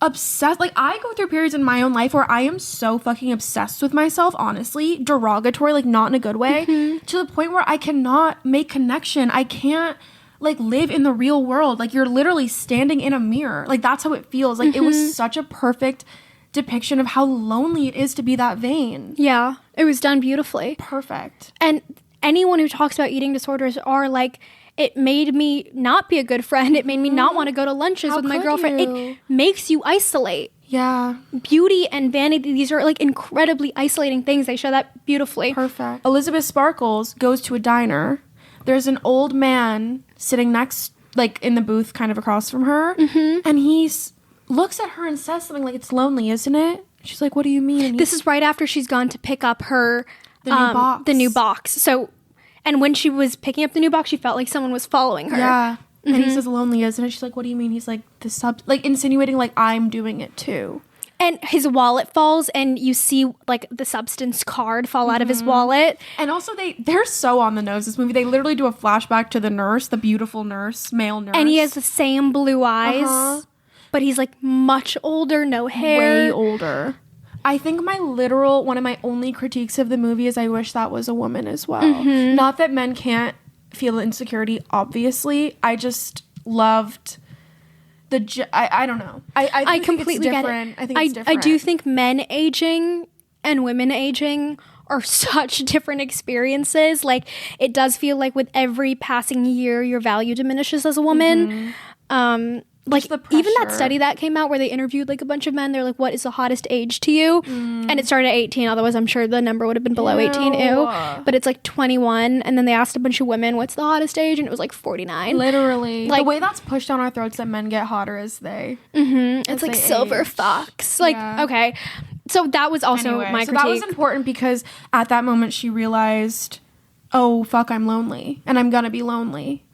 obsessed. Like I go through periods in my own life where I am so fucking obsessed with myself, honestly, derogatory, like not in a good way, to the point where I cannot make connection. I can't like live in the real world. Like you're literally standing in a mirror. Like that's how it feels. Like it was such a perfect depiction of how lonely it is to be that vain. Yeah, it was done beautifully. Perfect. And anyone who talks about eating disorders are like, it made me not be a good friend. It made me not want to go to lunches with my girlfriend. It makes you isolate. Yeah. Beauty and vanity, these are like incredibly isolating things. They show that beautifully. Perfect. Elisabeth Sparkles goes to a diner. There's an old man sitting next, like in the booth kind of across from her. And he looks at her and says something like, it's lonely, isn't it? She's like, what do you mean? This is right after she's gone to pick up her, the new box. So, and when she was picking up the new box, she felt like someone was following her. Yeah. And he says, lonely, isn't it? She's like, what do you mean? He's like, like insinuating like I'm doing it too. And his wallet falls and you see like the substance card fall out of his wallet. And also they're so on the nose, this movie. They literally do a flashback to the nurse, the beautiful nurse, male nurse. And he has the same blue eyes, but he's like much older, no hair. Way older. I think one of my only critiques of the movie is I wish that was a woman as well. Not that men can't feel insecurity, obviously. I just loved I don't know. I completely get it. I think it's different. I do think men aging and women aging are such different experiences. Like, it does feel like with every passing year, your value diminishes as a woman. Like, even that study that came out where they interviewed like a bunch of men, they're like, what is the hottest age to you? And it started at 18, otherwise I'm sure the number would have been below 18. But it's like 21, and then they asked a bunch of women, what's the hottest age? And it was like 49. Literally. Like, the way that's pushed down our throats that men get hotter as they it's like silver fox. Like, okay. So that was also my critique. That was important because at that moment she realized, oh, fuck, I'm lonely. And I'm gonna be lonely.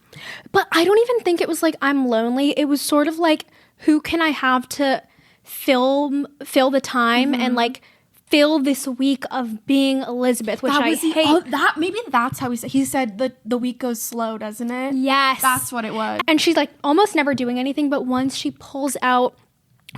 But I don't even think it was like I'm lonely. It was sort of like, who can I have to fill the time and like fill this week of being Elisabeth, which I hate. Maybe that's how he said the week goes slow, doesn't it? Yes. That's what it was. And she's like almost never doing anything, but once she pulls out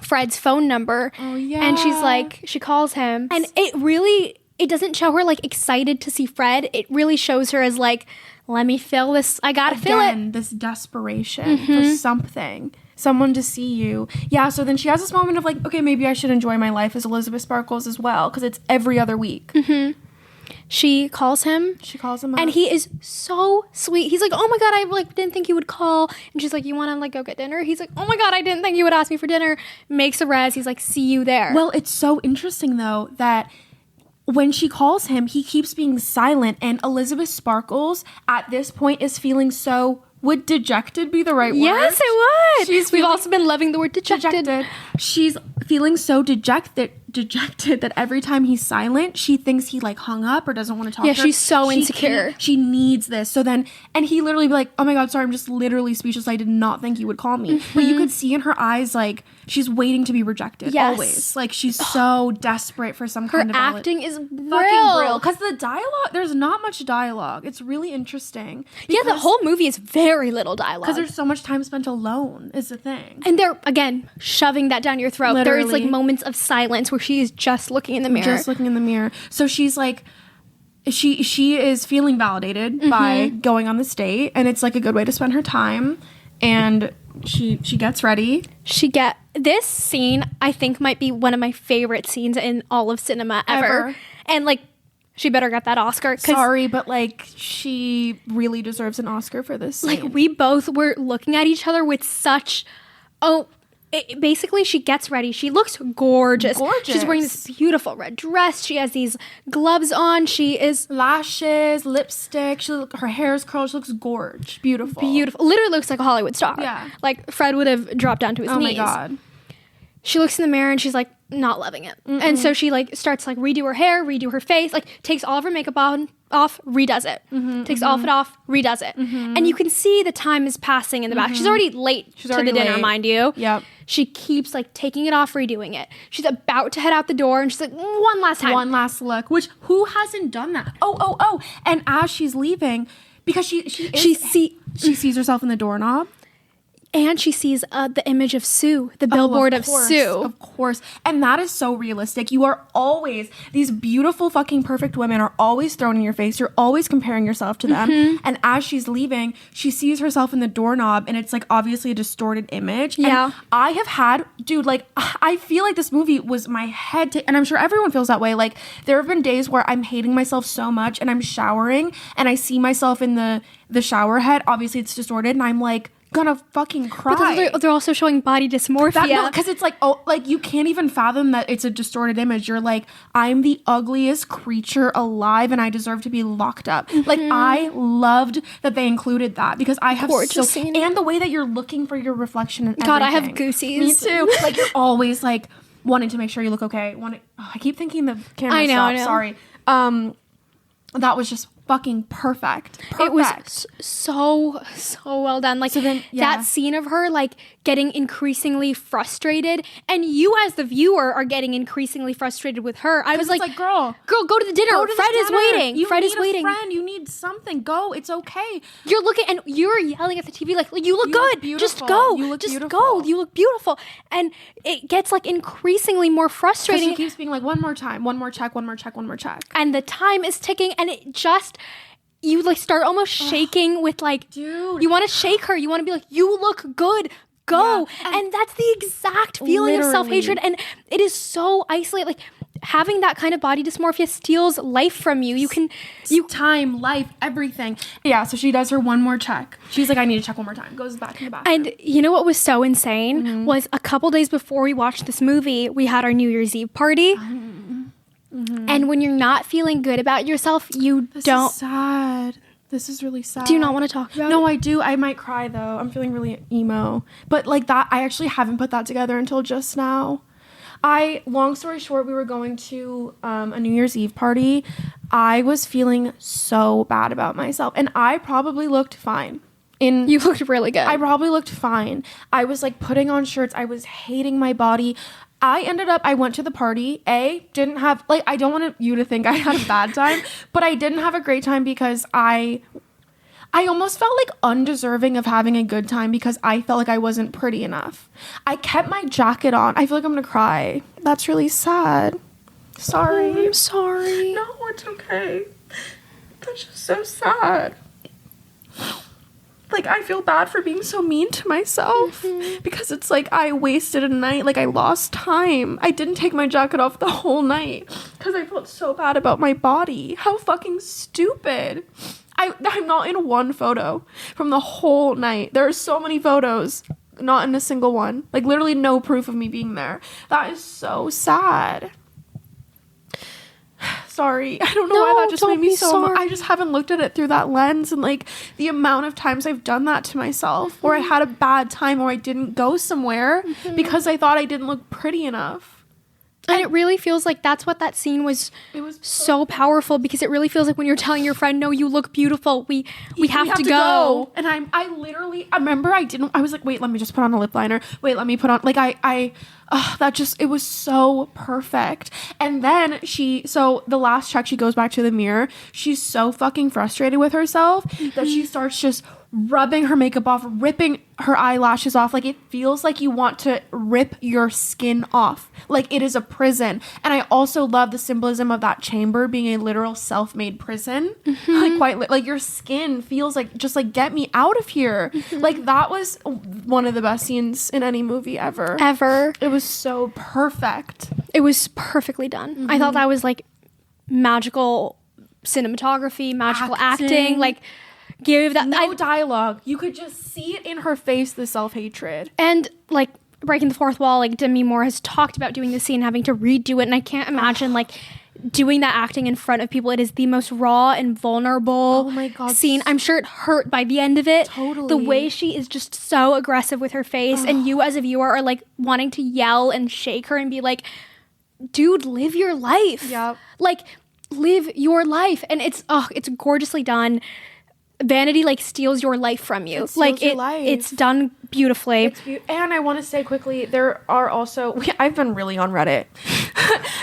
Fred's phone number and she's like, she calls him, and it doesn't show her like excited to see Fred. It really shows her as like, let me fill this. I gotta fill it. This desperation for something, someone to see you. Yeah. So then she has this moment of like, okay, maybe I should enjoy my life as Elisabeth Sparkles as well, because it's every other week. She calls him. Up. And he is so sweet. He's like, oh my God, I like didn't think you would call. And she's like, you want to like go get dinner? He's like, oh my God, I didn't think you would ask me for dinner. Makes a res. He's like, see you there. Well, it's so interesting though that when she calls him, he keeps being silent, and Elisabeth Sparkles at this point is feeling so, would dejected be the right word? Yes, it would. We've also been loving the word dejected. She's feeling so dejected that every time he's silent, she thinks he like hung up or doesn't want to talk to her. Yeah, she's so insecure. She needs this. So then, and he literally be like, oh my God, sorry, I'm just literally speechless. I did not think you would call me. But you could see in her eyes, like, she's waiting to be rejected. Yes. Always. Like, she's so desperate for some kind of acting is fucking brill. Because the dialogue, there's not much dialogue. It's really interesting. Yeah, the whole movie is very little dialogue. Because there's so much time spent alone is the thing. And they're, again, shoving that down your throat. Literally. There is like moments of silence where she is just looking in the mirror. So she's like, she is feeling validated by going on this date, and it's like a good way to spend her time. And she gets ready. This scene, I think, might be one of my favorite scenes in all of cinema ever. And like, she better get that Oscar. Sorry, but like, she really deserves an Oscar for this scene. Like, we both were looking at each other with such, basically, she gets ready. She looks gorgeous. She's wearing this beautiful red dress. She has these gloves on. She is lashes, lipstick. Her hair is curled. She looks gorgeous. Beautiful. Literally looks like a Hollywood star. Yeah. Like, Fred would have dropped down to his knees. Oh my God. She looks in the mirror and she's like, not loving it. And so she like starts like redo her hair, redo her face, like takes all of her makeup off, redoes it. Takes all of it off, redoes it. And you can see the time is passing in the back. She's already late to the dinner, mind you. Yep. She keeps like taking it off, redoing it. She's about to head out the door and she's like, one last time. One last look, which who hasn't done that? Oh. And as she's leaving, because she sees herself in the doorknob. And she sees the image of Sue, the billboard of Sue. Of course. And that is so realistic. You are always, these beautiful fucking perfect women are always thrown in your face. You're always comparing yourself to them. And as she's leaving, she sees herself in the doorknob and it's like obviously a distorted image. Yeah. And I have had, dude, like I feel like this movie was my head and I'm sure everyone feels that way. Like there have been days where I'm hating myself so much and I'm showering and I see myself in the shower head. Obviously it's distorted and I'm like, gonna fucking cry. But they're also showing body dysmorphia. Because it's like, oh, like you can't even fathom that it's a distorted image. You're like, I'm the ugliest creature alive and I deserve to be locked up. Like I loved that they included that because I have Gorgeous scene. And the way that you're looking for your reflection in God, everything. I have goosies. Me too. Like you're always like wanting to make sure you look okay. I keep thinking the camera I know. Sorry. That was just fucking perfect. It was so well done. Like that scene of her like getting increasingly frustrated, and you as the viewer are getting increasingly frustrated with her. I was like, girl, go to the dinner. Fred is waiting. Fred is waiting. Friend, you need something. Go. It's okay. You're looking and you're yelling at the TV like you look good. Just go. You look Just beautiful. go. You look beautiful. And it gets like increasingly more frustrating. She keeps being like, one more time, one more check. And the time is ticking, and it just, you like start almost shaking with like, dude, you want to shake her. You want to be like, you look good. Go. Yeah. And that's the exact feeling of self-hatred. And it is so isolated. Like having that kind of body dysmorphia steals life from you. Time, life, everything. Yeah. So she does her one more check. She's like, I need to check one more time. Goes back in the bathroom. And you know what was so insane was a couple days before we watched this movie, we had our New Year's Eve party. And when you're not feeling good about yourself, This is sad. This is really sad. Do you not want to talk about it? No, I do. I might cry though. I'm feeling really emo. But like that, I actually haven't put that together until just now. Long story short, we were going to a New Year's Eve party. I was feeling so bad about myself. And I probably looked fine. You looked really good. I probably looked fine. I was like putting on shirts. I was hating my body. I went to the party. Didn't have, like, I don't want you to think I had a bad time, but I didn't have a great time because I almost felt like undeserving of having a good time because I felt like I wasn't pretty enough. I kept my jacket on. I feel like I'm gonna cry. That's really sad. Sorry. I'm sorry. No, it's okay. That's just so sad. Like, I feel bad for being so mean to myself because it's like I wasted a night. Like, I lost time. I didn't take my jacket off the whole night because I felt so bad about my body. How fucking stupid. I'm not in one photo from the whole night. There are so many photos, not in a single one. Like, literally no proof of me being there. That is so sad. Sorry, I don't know why that just made me so I just haven't looked at it through that lens, and like the amount of times I've done that to myself, or I had a bad time, or I didn't go somewhere because I thought I didn't look pretty enough. And it really feels like that's what that scene was. It was so powerful because it really feels like when you're telling your friend, no, you look beautiful. We have to go. And I literally, I remember I was like, wait, let me just put on a lip liner. Wait, let me put on, like it was so perfect. And then so the last check, she goes back to the mirror. She's so fucking frustrated with herself that she starts just rubbing her makeup off, ripping her eyelashes off. Like, it feels like you want to rip your skin off. Like, it is a prison. And I also love the symbolism of that chamber being a literal self-made prison. Like your skin feels like, just like, get me out of here. Like, that was one of the best scenes in any movie ever. It was so perfect. It was perfectly done. I thought that was like magical cinematography, magical acting. Like, give that no dialogue. You could just see it in her face, the self-hatred. And like breaking the fourth wall, like Demi Moore has talked about doing the scene, having to redo it, and I can't imagine like doing that acting in front of people. It is the most raw and vulnerable scene. I'm sure it hurt by the end of it. Totally. The way she is just so aggressive with her face, and you as a viewer are like wanting to yell and shake her and be like, dude, live your life. Yep. Like, live your life. And it's gorgeously done. Vanity like steals your life from you. It's done beautifully. And I want to say quickly, there are also I've been really on Reddit.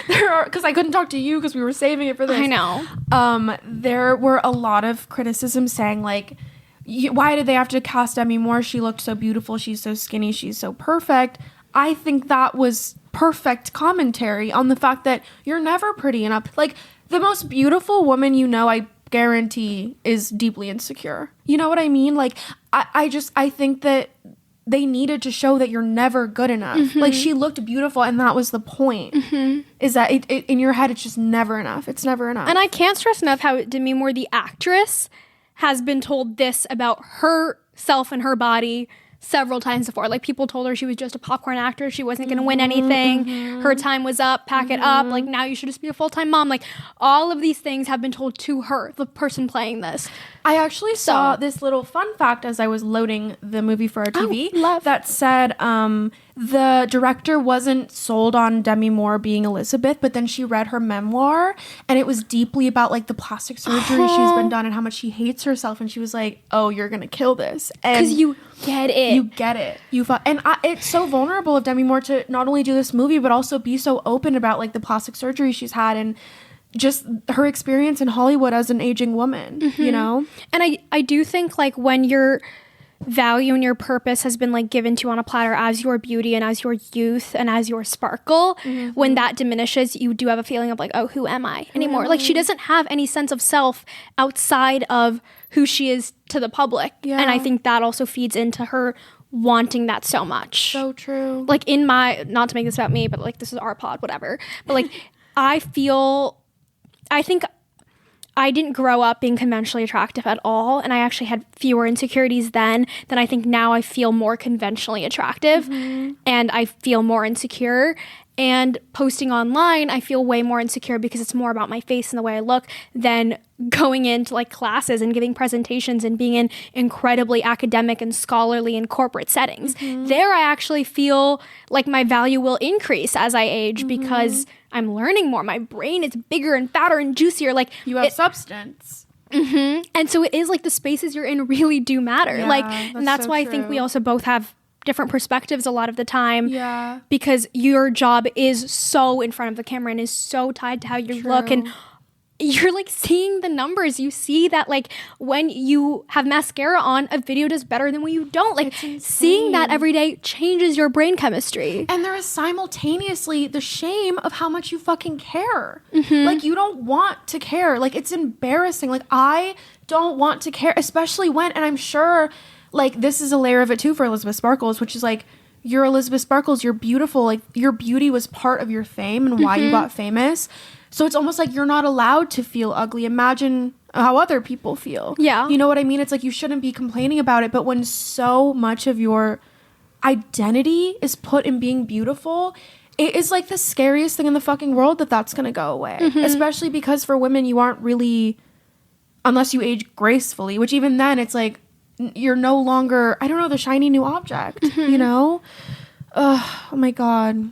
Because I couldn't talk to you because we were saving it for this. I know. There were a lot of criticism saying like why did they have to cast Demi Moore? She looked so beautiful. She's so skinny. She's so perfect. I think that was perfect commentary on the fact that you're never pretty enough. Like, the most beautiful woman you know, I guarantee, is deeply insecure. You know what I mean? Like, I think that they needed to show that you're never good enough. Mm-hmm. Like, she looked beautiful, and that was the point. Mm-hmm. Is that it, in your head, it's just never enough. It's never enough. And I can't stress enough how Demi Moore, the actress, has been told this about herself and her body several times before. Like, people told her she was just a popcorn actress. She wasn't going to win anything. Mm-hmm. Her time was up. Pack it up. Like, now you should just be a full-time mom. Like, all of these things have been told to her, the person playing this. I actually saw this little fun fact as I was loading the movie for our TV that said the director wasn't sold on Demi Moore being Elisabeth, but then she read her memoir, and it was deeply about, like, the plastic surgery she's been done and how much she hates herself, and she was like, oh, you're gonna kill this. Because you get it. You get it. It's so vulnerable of Demi Moore to not only do this movie, but also be so open about, like, the plastic surgery she's had and just her experience in Hollywood as an aging woman, you know? And I do think, like, when your value and your purpose has been, like, given to you on a platter as your beauty and as your youth and as your sparkle, when that diminishes, you do have a feeling of, like, oh, who am I anymore? Like, she doesn't have any sense of self outside of who she is to the public. Yeah. And I think that also feeds into her wanting that so much. So true. Like, not to make this about me, but, like, this is our pod, whatever. But, like, I think I didn't grow up being conventionally attractive at all, and I actually had fewer insecurities then than I think now. I feel more conventionally attractive, and I feel more insecure. And posting online, I feel way more insecure because it's more about my face and the way I look than going into, like, classes and giving presentations and being in incredibly academic and scholarly and corporate settings. There, I actually feel like my value will increase as I age because I'm learning more. My brain is bigger and fatter and juicier. Like, you have substance. And so it is, like, the spaces you're in really do matter. Yeah, like, and that's so why true. I think we also both have different perspectives a lot of the time. Yeah. Because your job is so in front of the camera and is so tied to how you look, and you're, like, seeing the numbers. You see that, like, when you have mascara on, a video does better than when you don't. Like, seeing that every day changes your brain chemistry. And there is simultaneously the shame of how much you fucking care. Like, you don't want to care. Like, it's embarrassing. Like, I don't want to care, especially when, and I'm sure, like, this is a layer of it too for Elisabeth Sparkles, which is, like, you're Elisabeth Sparkles, you're beautiful. Like, your beauty was part of your fame and why you got famous. So it's almost like you're not allowed to feel ugly. Imagine how other people feel. Yeah. You know what I mean? It's like you shouldn't be complaining about it. But when so much of your identity is put in being beautiful, it is, like, the scariest thing in the fucking world that's going to go away. Especially because for women, you aren't really, unless you age gracefully, which even then it's like, you're no longer, I don't know, the shiny new object, you know? Oh my God.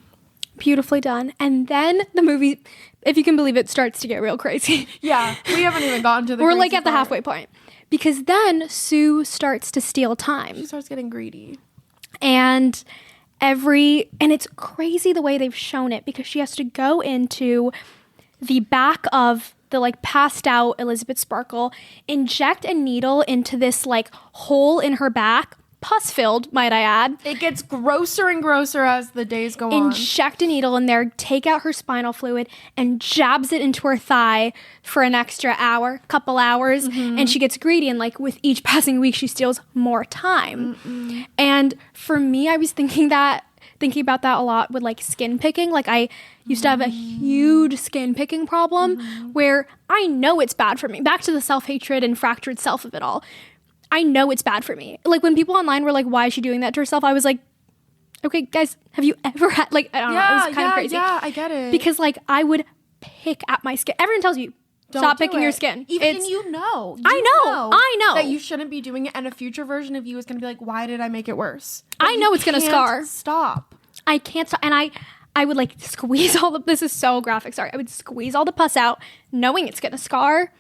Beautifully done. And then the movie, if you can believe it, starts to get real crazy. Yeah, we haven't even gotten to the We're, like, at the halfway point. Because then Sue starts to steal time. She starts getting greedy. And it's crazy the way they've shown it, because she has to go into the back of the, like, passed out Elisabeth Sparkle, inject a needle into this, like, hole in her back, pus filled, might I add. It gets grosser and grosser as the days go on. Inject a needle in there, take out her spinal fluid, and jabs it into her thigh for an extra couple hours. And she gets greedy, and, like, with each passing week, she steals more time. And for me, I was thinking about that a lot with, like, skin picking. Like, I used to have a huge skin picking problem where I know it's bad for me. Back to the self-hatred and fractured self of it all. I know it's bad for me. Like, when people online were like, why is she doing that to herself? I was like, okay, guys, have you ever had, like, I don't know. It was kind of crazy. Yeah, I get it. Because, like, I would pick at my skin. Everyone tells you, stop picking your skin. Even you know. I know. That you shouldn't be doing it, and a future version of you is going to be like, why did I make it worse? But I know it's going to scar. Stop. I can't stop. And I would, like, squeeze this is so graphic, sorry. I would squeeze all the pus out, knowing it's going to scar,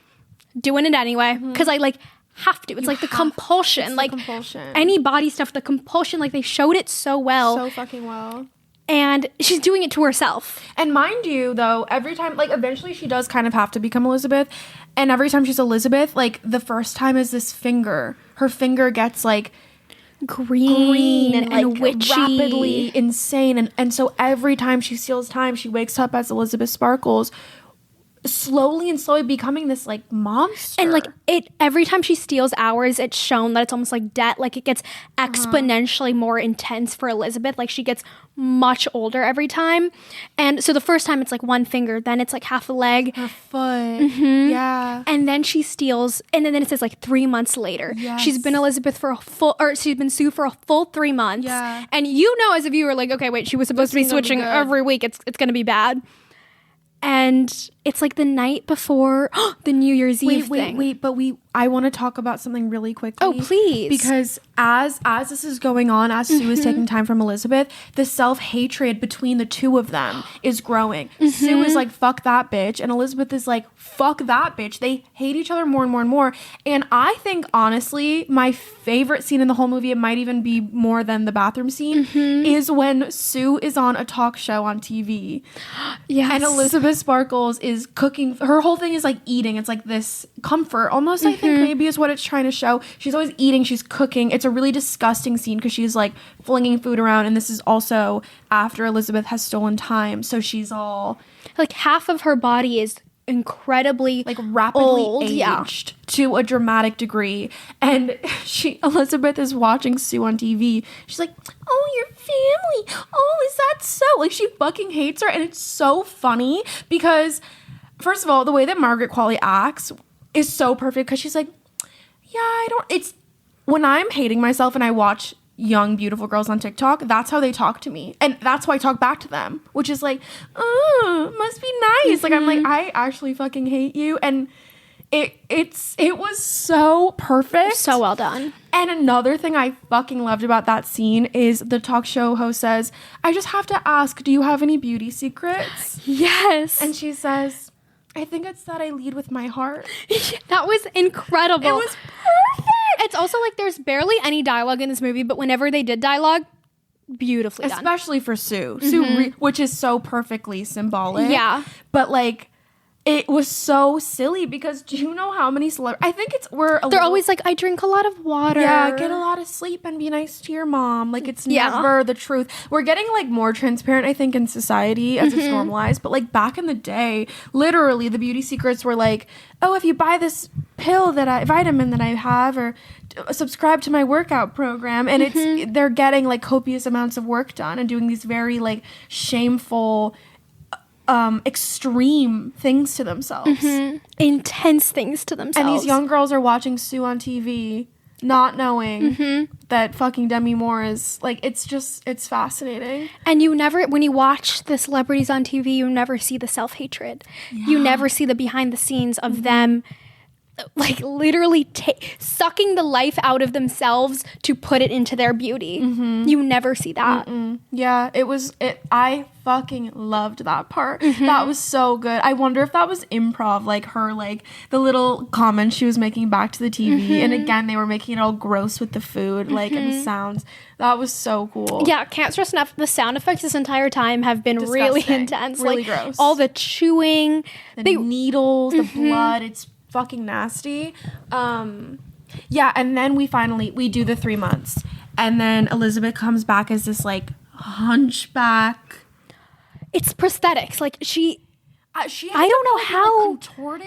doing it anyway. Because I, like, have to. It's like the compulsion. Like, compulsion. Any body stuff, the compulsion, like, they showed it so well. So fucking well. And she's doing it to herself. And mind you, though, every time, like, eventually she does kind of have to become Elizabeth. And every time she's Elizabeth, like, the first time is this finger. Her finger gets, like, green and like, witchy. Rapidly insane. And so every time she steals time, she wakes up as Elizabeth Sparkles, slowly becoming this like monster. And like every time she steals hours, it's shown that it's almost like debt. Like it gets exponentially more intense for Elizabeth. Like she gets much older every time. And so the first time it's like one finger, then it's like half a leg, a foot. Yeah. And then she steals, and then it says like 3 months later. Yes. She's been she's been Sue for a full 3 months. Yeah. And you know, as a viewer, like, okay, wait, she was supposed to be switching every week. It's gonna be bad. And it's like the night before the New Year's Eve thing. Wait, but I want to talk about something really quickly. Oh, please. Because as this is going on, as Sue is taking time from Elizabeth, the self-hatred between the two of them is growing. Sue is like, fuck that bitch. And Elizabeth is like, fuck that bitch. They hate each other more and more and more. And I think, honestly, my favorite scene in the whole movie, it might even be more than the bathroom scene, is when Sue is on a talk show on TV. Yes. And Elizabeth Sparkles is cooking. Her whole thing is like eating. It's like this comfort almost, I think maybe is what it's trying to show. She's always eating. She's cooking. It's a really disgusting scene because she's like flinging food around. And this is also after Elizabeth has stolen time. So she's all like half of her body is incredibly like rapidly old, aged to a dramatic degree. And Elizabeth is watching Sue on TV. She's like, oh, your family. Oh, is that so? Like she fucking hates her. And it's so funny because first of all, the way that Margaret Qualley acts is so perfect because she's like, yeah, it's when I'm hating myself and I watch young, beautiful girls on TikTok, that's how they talk to me. And that's how I talk back to them, which is like, oh, must be nice. Like, I'm like, I actually fucking hate you. And it was so perfect. So well done. And another thing I fucking loved about that scene is the talk show host says, I just have to ask, do you have any beauty secrets? Yes. And she says, I think it's that I lead with my heart. That was incredible. It was perfect. It's also like there's barely any dialogue in this movie, but whenever they did dialogue, beautifully done. Especially for Sue. Sue, which is so perfectly symbolic. Yeah. But like, it was so silly because do you know how many celebrities? I think they're always like, I drink a lot of water. Yeah, get a lot of sleep and be nice to your mom. Like it's never the truth. We're getting like more transparent, I think, in society as it's normalized. But like back in the day, literally the beauty secrets were like, oh, if you buy this vitamin that I have, or subscribe to my workout program, and they're getting like copious amounts of work done and doing these very like shameful, extreme things to themselves. Intense things to themselves. And these young girls are watching Sue on TV, not knowing that fucking Demi Moore is like, it's fascinating. And when you watch the celebrities on TV, you never see the self-hatred. Yeah. You never see the behind the scenes of them like literally sucking the life out of themselves to put it into their beauty. You never see that. Yeah, I fucking loved that part. That was so good. I wonder if that was improv, like her, like the little comments she was making back to the TV. And again, they were making it all gross with the food, like and the sounds. That was so cool. Yeah, can't stress enough. The sound effects this entire time have been really intense. Really like, gross. All the chewing, the needles, the blood. It's fucking nasty. Yeah, and then we do the 3 months, and then Elizabeth comes back as this like hunchback. It's prosthetics. Like she I don't know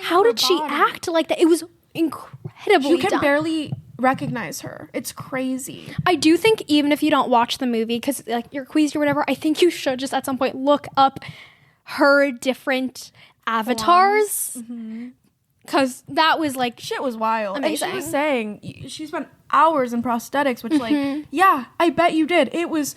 how did she act like that. It was incredibly You can done. barely recognize her. It's crazy. I do think even if you don't watch the movie because like you're queased or whatever, I think you should just at some point look up her different avatars. Because that was like shit was wild. Amazing. And she was saying she spent hours in prosthetics, which like, yeah, I bet you did. It was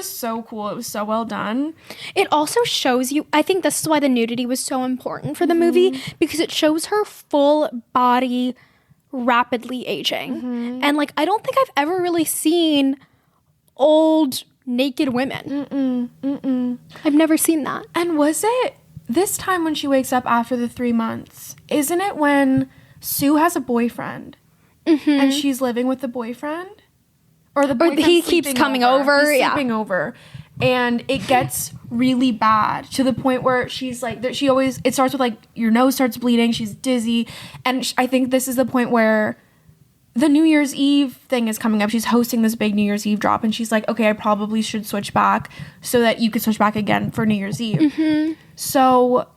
so cool. It was so well done. It also shows you, I think this is why the nudity was so important for the movie, because it shows her full body rapidly aging. And like, I don't think I've ever really seen old naked women. I've never seen that. And was it this time when she wakes up after the 3 months, isn't it when Sue has a boyfriend and she's living with the boyfriend? Or the boyfriend he keeps coming over. He's sleeping over. And it gets really bad to the point where she's like, it starts with like, your nose starts bleeding, she's dizzy. And I think this is the point where the New Year's Eve thing is coming up. She's hosting this big New Year's Eve drop, and she's like, okay, I probably should switch back so that you could switch back again for New Year's Eve. So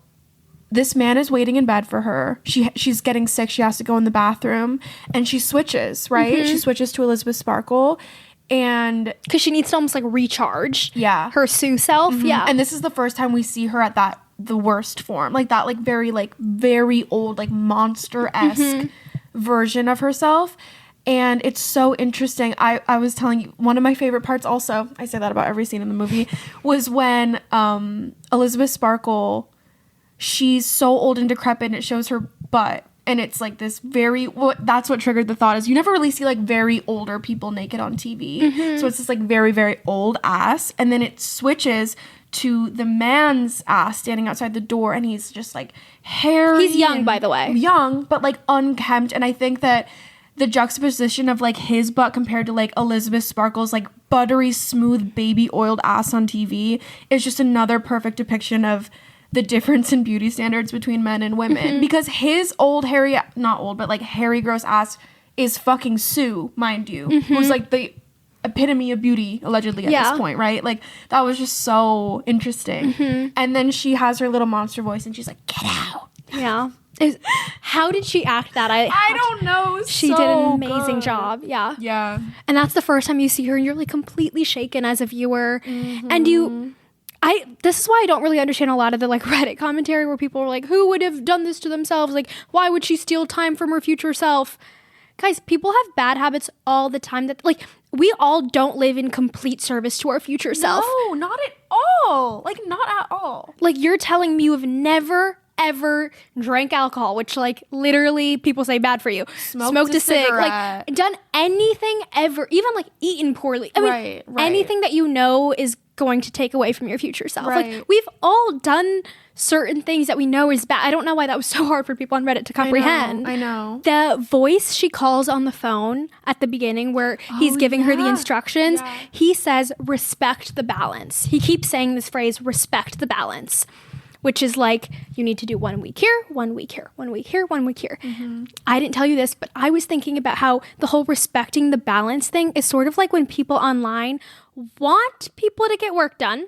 this man is waiting in bed for her. She's getting sick. She has to go in the bathroom, and she switches, right? She switches to Elizabeth Sparkle. And because she needs to almost like recharge her Sue self. And this is the first time we see her at the worst form, like that, like very old, like monster-esque version of herself. And it's so interesting. I was telling you, one of my favorite parts also, I say that about every scene in the movie, was when Elizabeth Sparkle, she's so old and decrepit, and it shows her butt. And it's like this that's what triggered the thought, is you never really see like very older people naked on TV. So it's this like very, very old ass. And then it switches to the man's ass standing outside the door, and he's just like hairy. He's young, by the way. Young, but like unkempt. And I think that the juxtaposition of like his butt compared to like Elizabeth Sparkle's like buttery, smooth, baby oiled ass on TV is just another perfect depiction of the difference in beauty standards between men and women. Because his old hairy, not old, but like hairy gross ass is fucking Sue, mind you, who's like the epitome of beauty allegedly at this point, right? Like that was just so interesting. And then she has her little monster voice, and she's like, get out. How did she act that? I don't know. She did an amazing job. Yeah. And that's the first time you see her, and you're like completely shaken as a viewer. And this is why I don't really understand a lot of the like Reddit commentary where people are like, who would have done this to themselves? Like, why would she steal time from her future self? Guys, people have bad habits all the time that like we all don't live in complete service to our future self. No, not at all. Like not at all. Like you're telling me you have never ever drank alcohol, which like literally people say bad for you. Smoked a cig, like done anything ever, even like eaten poorly. I mean, anything that you know is going to take away from your future self. Like we've all done certain things that we know is bad. I don't know why that was so hard for people on Reddit to comprehend. I know. The voice she calls on the phone at the beginning where he's giving her the instructions, he says, respect the balance. He keeps saying this phrase, respect the balance, which is like, you need to do 1 week here, 1 week here, 1 week here, 1 week here. I didn't tell you this, but I was thinking about how the whole respecting the balance thing is sort of like when people online want people to get work done.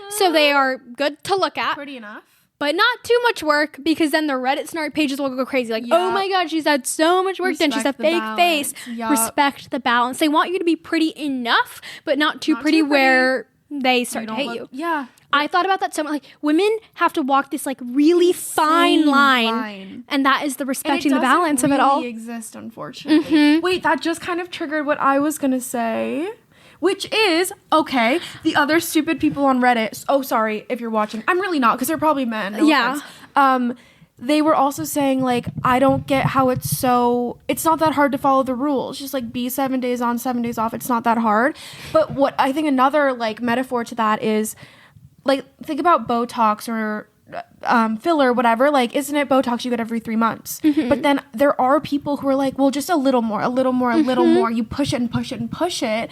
So they are good to look at. Pretty enough. But not too much work, because then the Reddit snark pages will go crazy. Like, oh my God, she's had so much work done. She's a fake face. Respect the balance. They want you to be pretty enough, but not too pretty where they start to hate you. Yeah. I thought about that so much. Like, women have to walk this like really fine line, and that is the respecting the balance of it all. It doesn't really exist, unfortunately. Wait, that just kind of triggered what I was gonna say, which is okay. The other stupid people on Reddit. Oh, sorry if you're watching. I'm really not, because they're probably men. No offense. They were also saying like, I don't get how it's not that hard to follow the rules. Just like be 7 days on, 7 days off. It's not that hard. But what I think another like metaphor to that is, like, think about Botox or filler, whatever. Like, isn't it Botox you get every 3 months? But then there are people who are like, well, just a little more, a little more, a little more. You push it and push it and push it.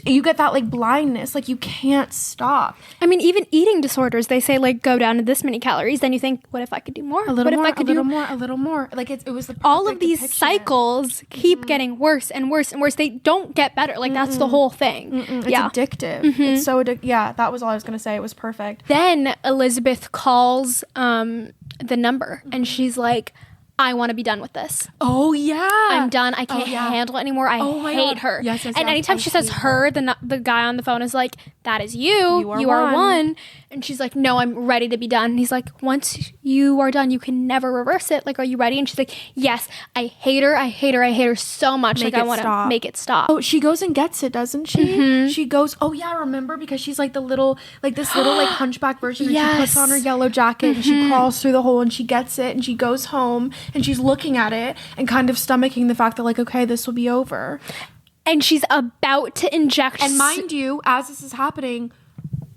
You get that like blindness. Like, you can't stop. I mean, even eating disorders, they say like go down to this many calories. Then you think, what if I could do more? A little what more, if I could a little more, a little more. Like it was the perfect all of these depiction. cycles keep getting worse and worse and worse. They don't get better. Like that's the whole thing. It's addictive. It's so addictive. Yeah, that was all I was gonna say. It was perfect. Then Elizabeth calls the number, and she's like, I want to be done with this. Oh yeah, I'm done. I can't handle it anymore. I hate her. Yes, and anytime she says her, the guy on the phone is like, that is you. You are one. And she's like, no, I'm ready to be done. And he's like, once you are done, you can never reverse it. Like, are you ready? And she's like, yes. I hate her. I hate her. I hate her so much. Like, I want to make it stop. Oh, she goes and gets it, doesn't she? She goes, oh yeah, remember? Because she's like this little like hunchback version. And she puts on her yellow jacket and she crawls through the hole and she gets it and she goes home and she's looking at it and kind of stomaching the fact that like, okay, this will be over. And she's about to inject. And mind you, as this is happening,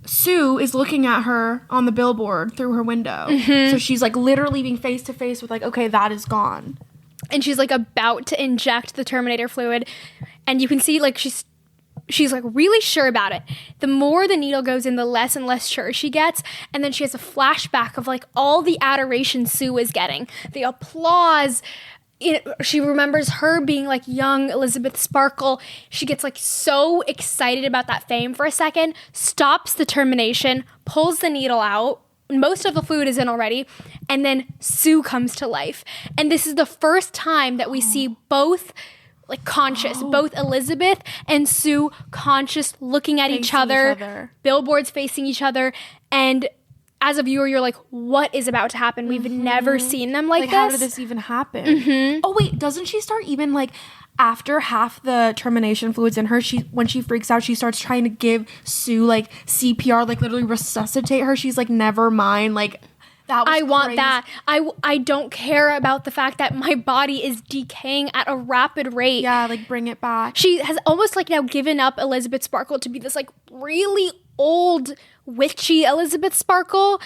Sue is looking at her on the billboard through her window. So she's like literally being face to face with like, okay, that is gone. And she's like about to inject the Terminator fluid. And you can see like she's like really sure about it. The more the needle goes in, the less and less sure she gets. And then she has a flashback of like all the adoration Sue is getting, the applause. She remembers her being like young Elizabeth Sparkle. She gets like so excited about that fame for a second, stops the termination, pulls the needle out. Most of the fluid is in already. And then Sue comes to life. And this is the first time that we see both like conscious, both Elizabeth and Sue conscious, looking at each other, billboards facing each other. And as a viewer, you're like, what is about to happen? We've never seen them like this. How did this even happen? Oh, wait, doesn't she start even like after half the termination fluids in her, when she freaks out, she starts trying to give Sue like CPR, like literally resuscitate her. She's like, never mind. Like, that was want crazy. that. I don't care about the fact that my body is decaying at a rapid rate. Yeah, like bring it back. She has almost like now given up Elizabeth Sparkle to be this like really old, witchy Elizabeth Sparkle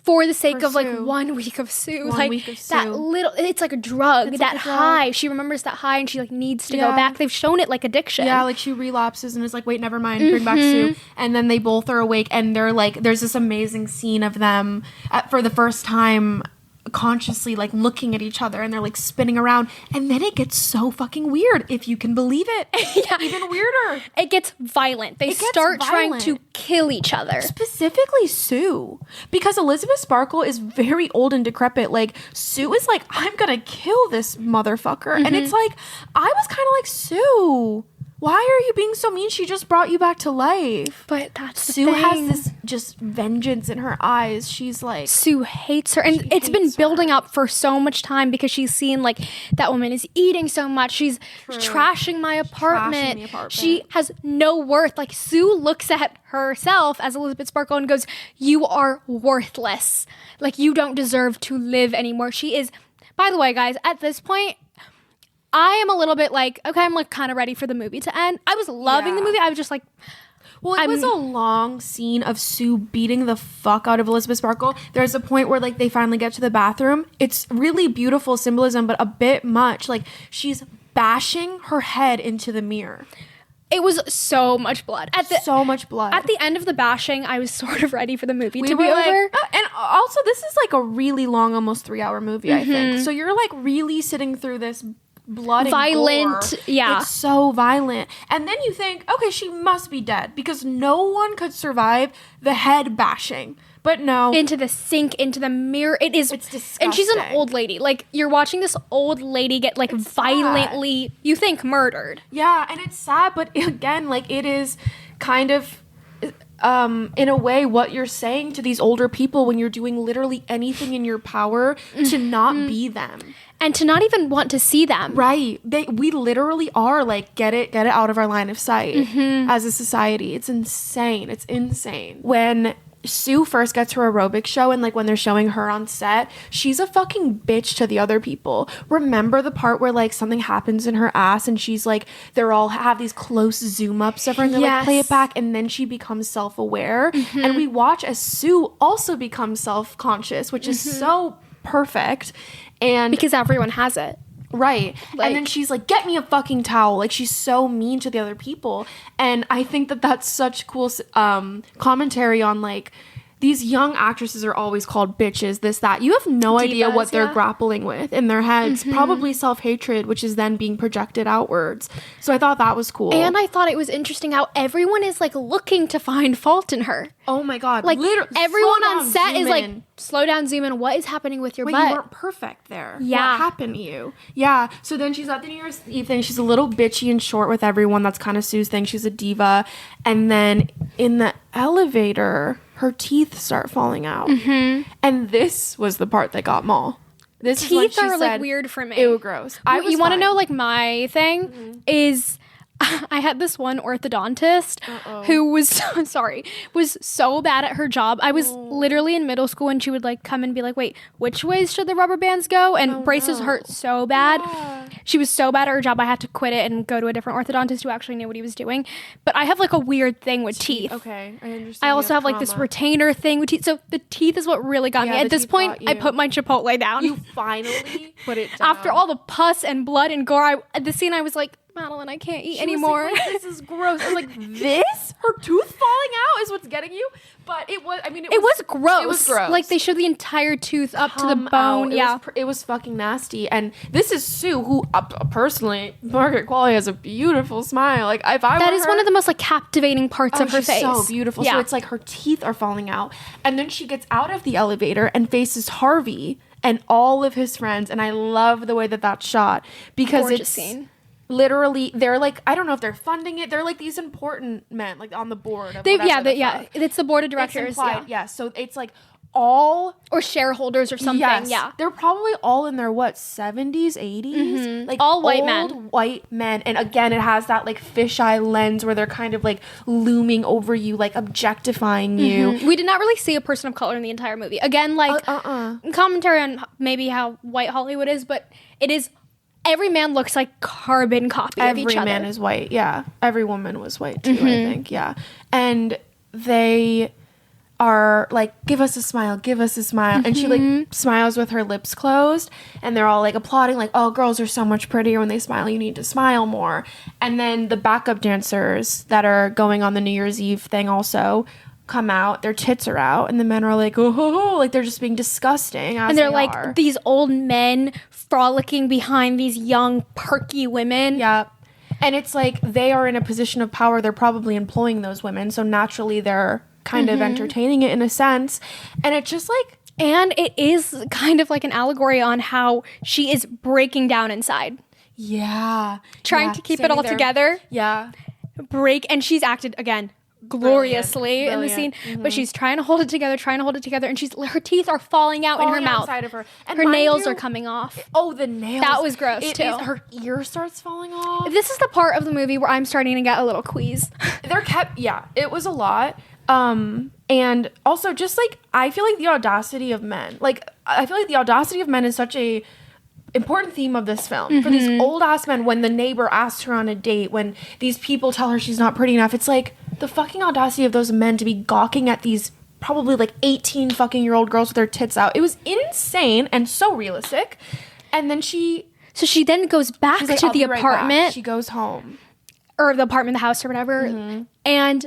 for the sake of like 1 week of Sue. One like week of Sue. That little, it's like a drug. It's that like a drug. high. She remembers that high and she like needs to go back. They've shown it like addiction. Yeah, like she relapses and is like, wait, never mind, bring back Sue. And then they both are awake and they're like, there's this amazing scene of them for the first time consciously like looking at each other and they're like spinning around, and then it gets so fucking weird, if you can believe it. Even weirder. It gets violent. They start trying to kill each other. Specifically Sue, because Elizabeth Sparkle is very old and decrepit. Like Sue is like, I'm gonna kill this motherfucker. And it's like, I was kind of like, Sue, why are you being so mean? She just brought you back to life. But that's the Sue thing. has this just vengeance in her eyes. She's like, Sue hates her, and it's been building up for so much time because she's seen like that woman is eating so much. She's trashing my apartment. She has no worth. Like Sue looks at herself as Elizabeth Sparkle and goes, "You are worthless. Like you don't deserve to live anymore." She is. By the way, guys, at this point, I am a little bit like, okay, I'm like kind of ready for the movie to end. I was loving the movie. I was just like, well, it was a long scene of Sue beating the fuck out of Elizabeth Sparkle. There's a point where like they finally get to the bathroom. It's really beautiful symbolism, but a bit much. Like she's bashing her head into the mirror. It was so much blood. So much blood. At the end of the bashing, I was sort of ready for the movie to be over. And also, this is like a really long, almost 3-hour movie, I think. So you're like really sitting through this blood violent and gore. Yeah, it's so violent. And then you think, okay, she must be dead because no one could survive the head bashing. But no, into the sink, into the mirror. It's disgusting. And she's an old lady. Like you're watching this old lady get like violently, you think, murdered. Yeah, and it's sad, but again, like it is kind of in a way what you're saying to these older people when you're doing literally anything in your power to not be them. And to not even want to see them. Right. We literally are like, get it out of our line of sight as a society. It's insane. It's insane. When Sue first gets her aerobic show and like when they're showing her on set, she's a fucking bitch to the other people. Remember the part where like something happens in her ass and she's like, they're all have these close zoom ups of her and they're like, play it back, and then she becomes self-aware. And we watch as Sue also becomes self-conscious, which is so perfect. And because everyone has it. Right. Like, and then she's like, get me a fucking towel. Like, she's so mean to the other people. And I think that that's such cool commentary on, like, these young actresses are always called bitches, this, that. You have no idea what they're grappling with in their heads. Probably self-hatred, which is then being projected outwards. So I thought that was cool. And I thought it was interesting how everyone is, like, looking to find fault in her. Oh, my God. Like, everyone on set is like, slow down, zoom in. What is happening with your butt? You weren't perfect there. Yeah. What happened to you? Yeah. So then she's at the New Year's Eve thing. She's a little bitchy and short with everyone. That's kind of Sue's thing. She's a diva. And then in the elevator, her teeth start falling out. And this was the part that got Maul. This teeth is when she are said, like weird for me. Ew, gross. You want to know like my thing is I had this one orthodontist who was so bad at her job. I was literally in middle school and she would like come and be like, wait, which ways should the rubber bands go? And braces hurt so bad. Yeah. She was so bad at her job I had to quit it and go to a different orthodontist who actually knew what he was doing. But I have like a weird thing with teeth. Okay, I understand. I also have like this retainer thing with teeth. So the teeth is what really got me. At this point, I put my Chipotle down. You finally put it down. After all the pus and blood and gore, the scene I was like, Madeline, I can't eat She anymore. was like, this is gross. I was like, this? Her tooth falling out is what's getting you? But it was, I mean, it was gross. It was gross. Like, they showed the entire tooth up to the bone. It was fucking nasty. And this is Sue, who, personally, Margaret Qualley has a beautiful smile. Like, if I That were is her, one of the most, like, captivating parts of her she's face. so beautiful. Yeah. So it's like her teeth are falling out. And then she gets out of the elevator and faces Harvey and all of his friends. And I love the way that that's shot. Because Gorgeous it's scene. Literally, they're like, I don't know if they're funding it. They're like these important men, like on the board. It's the board of directors. It's implied, yeah. So it's like all or shareholders or something. Yes, yeah, they're probably all in their 70s, 80s, like all white old men. White men, and again, it has that like fisheye lens where they're kind of like looming over you, like objectifying you. We did not really see a person of color in the entire movie. Again, like commentary on maybe how white Hollywood is, but it is. Every man looks like carbon copy of each other. Every man is white, yeah. Every woman was white too, I think, yeah. And they are like, give us a smile, give us a smile. And she like smiles with her lips closed. And they're all like applauding, like, oh, girls are so much prettier when they smile. You need to smile more. And then the backup dancers that are going on the New Year's Eve thing also come out, their tits are out, and the men are like, oh, ho, ho, like they're just being disgusting. And they're like these old men frolicking behind these young, perky women. Yeah. And it's like they are in a position of power. They're probably employing those women. So naturally they're kind of entertaining it in a sense. And it's just like... And it is kind of like an allegory on how she is breaking down inside. Yeah. Trying to keep it all together. Yeah. And she's acted, again, gloriously in the scene, but she's trying to hold it together, and her teeth are falling out in her mouth. Outside of her. And her nails are coming off. Oh, the nails. That was gross too. Her ear starts falling off. This is the part of the movie where I'm starting to get a little queasy. It was a lot. And also just like, I feel like the audacity of men, is such a important theme of this film. For these old ass men, when the neighbor asks her on a date, when these people tell her she's not pretty enough, it's like the fucking audacity of those men to be gawking at these probably like 18 fucking year old girls with their tits out. It was insane and so realistic. And then she then goes back to the apartment. Right, she goes home. Or the apartment, the house or whatever. And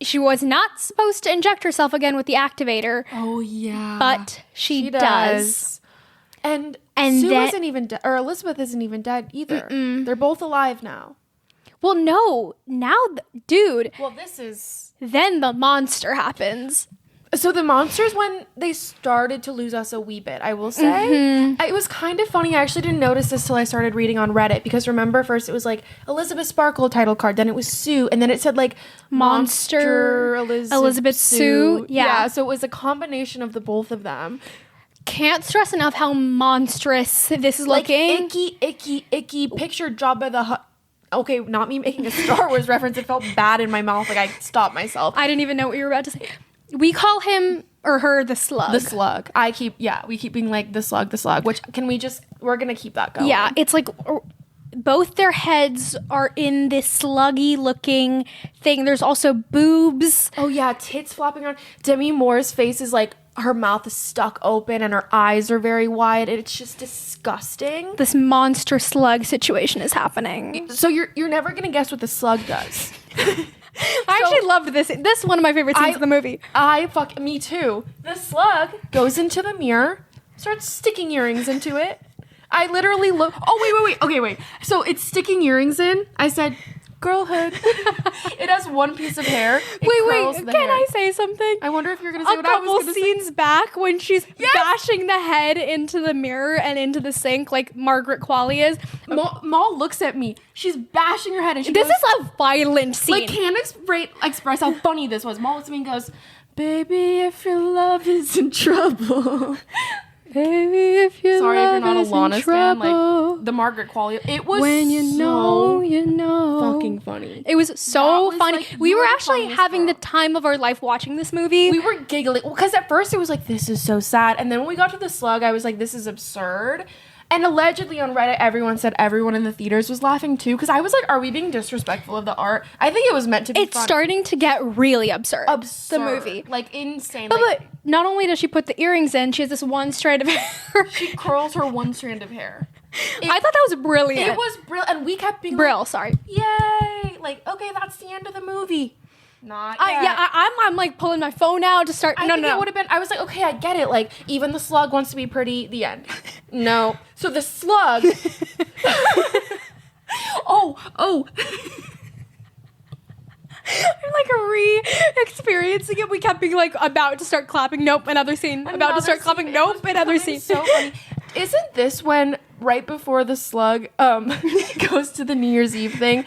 she was not supposed to inject herself again with the activator. Oh yeah. But she does. And Sue isn't even dead, or Elizabeth isn't even dead either. They're both alive now. Well, no. Now, dude. Well, this is... Then the monster happens. So the monsters, when they started to lose us a wee bit, I will say. It was kind of funny. I actually didn't notice this till I started reading on Reddit. Because remember, first it was like Elizabeth Sparkle title card. Then it was Sue. And then it said like Monster Elizabeth Sue. Yeah. So it was a combination of the both of them. Can't stress enough how monstrous this is like looking. Icky. Picture Jabba the Hutt. Okay, not me making a Star Wars reference. It felt bad in my mouth. Like I stopped myself. I didn't even know what you were about to say. We call him or her the slug. The slug. We keep being like the slug. Which we're gonna keep that going. Yeah, it's like both their heads are in this sluggy looking thing. There's also boobs. Oh yeah, tits flopping around. Demi Moore's face is like, her mouth is stuck open and her eyes are very wide. It's just disgusting. This monster slug situation is happening. So you're never gonna guess what the slug does. I actually loved this. This is one of my favorite scenes of the movie. Me too. The slug goes into the mirror, starts sticking earrings into it. I literally look. Oh wait. Okay, wait. So it's sticking earrings in. I said, girlhood. It has one piece of hair. Wait. Can I say something? I wonder if you're gonna say what I was gonna say. A couple scenes back when she's bashing the head into the mirror and into the sink, like Margaret Qualley is. Maul looks at me. She's bashing her head, and this is a violent scene. Like, can't express how funny this was. Maul looks at me and goes, "Baby, if your love is in trouble." Baby, if your Sorry love if you're not is a Lana in fan, trouble. Like the Margaret Qualley. It was when you know, fucking funny. It was so funny. Like, we were actually having the time of our life watching this movie. We were giggling because at first it was like, this is so sad, and then when we got to the slug, I was like, this is absurd. And allegedly on Reddit, everyone said everyone in the theaters was laughing too. Because I was like, are we being disrespectful of the art? I think it was meant to be funny. Starting to get really absurd. The movie. Like insane. But not only does she put the earrings in, she has this one strand of hair. She curls her one strand of hair. I thought that was brilliant. It was brilliant. And we kept being sorry. yay. Like, okay, that's the end of the movie. Not yet. I'm like pulling my phone out to start. I think it would have been, I was like, okay, I get it. Like, even the slug wants to be pretty, the end. No. So the slug. oh. I'm like re-experiencing it. We kept being like about to start clapping. Nope, another scene. About to start clapping. Nope, another scene. So funny. Isn't this when right before the slug goes to the New Year's Eve thing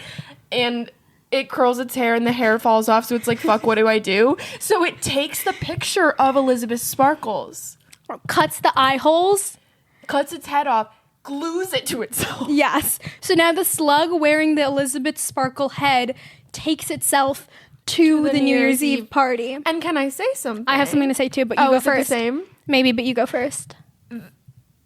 and it curls its hair and the hair falls off, so it's like, fuck, what do I do? So it takes the picture of Elizabeth Sparkles, cuts the eye holes, cuts its head off, glues it to itself. Yes. So now the slug wearing the Elizabeth Sparkle head takes itself to the New Year's Eve party. And can I say something? I have something to say too, but you go first. Is it the same? Maybe, but you go first.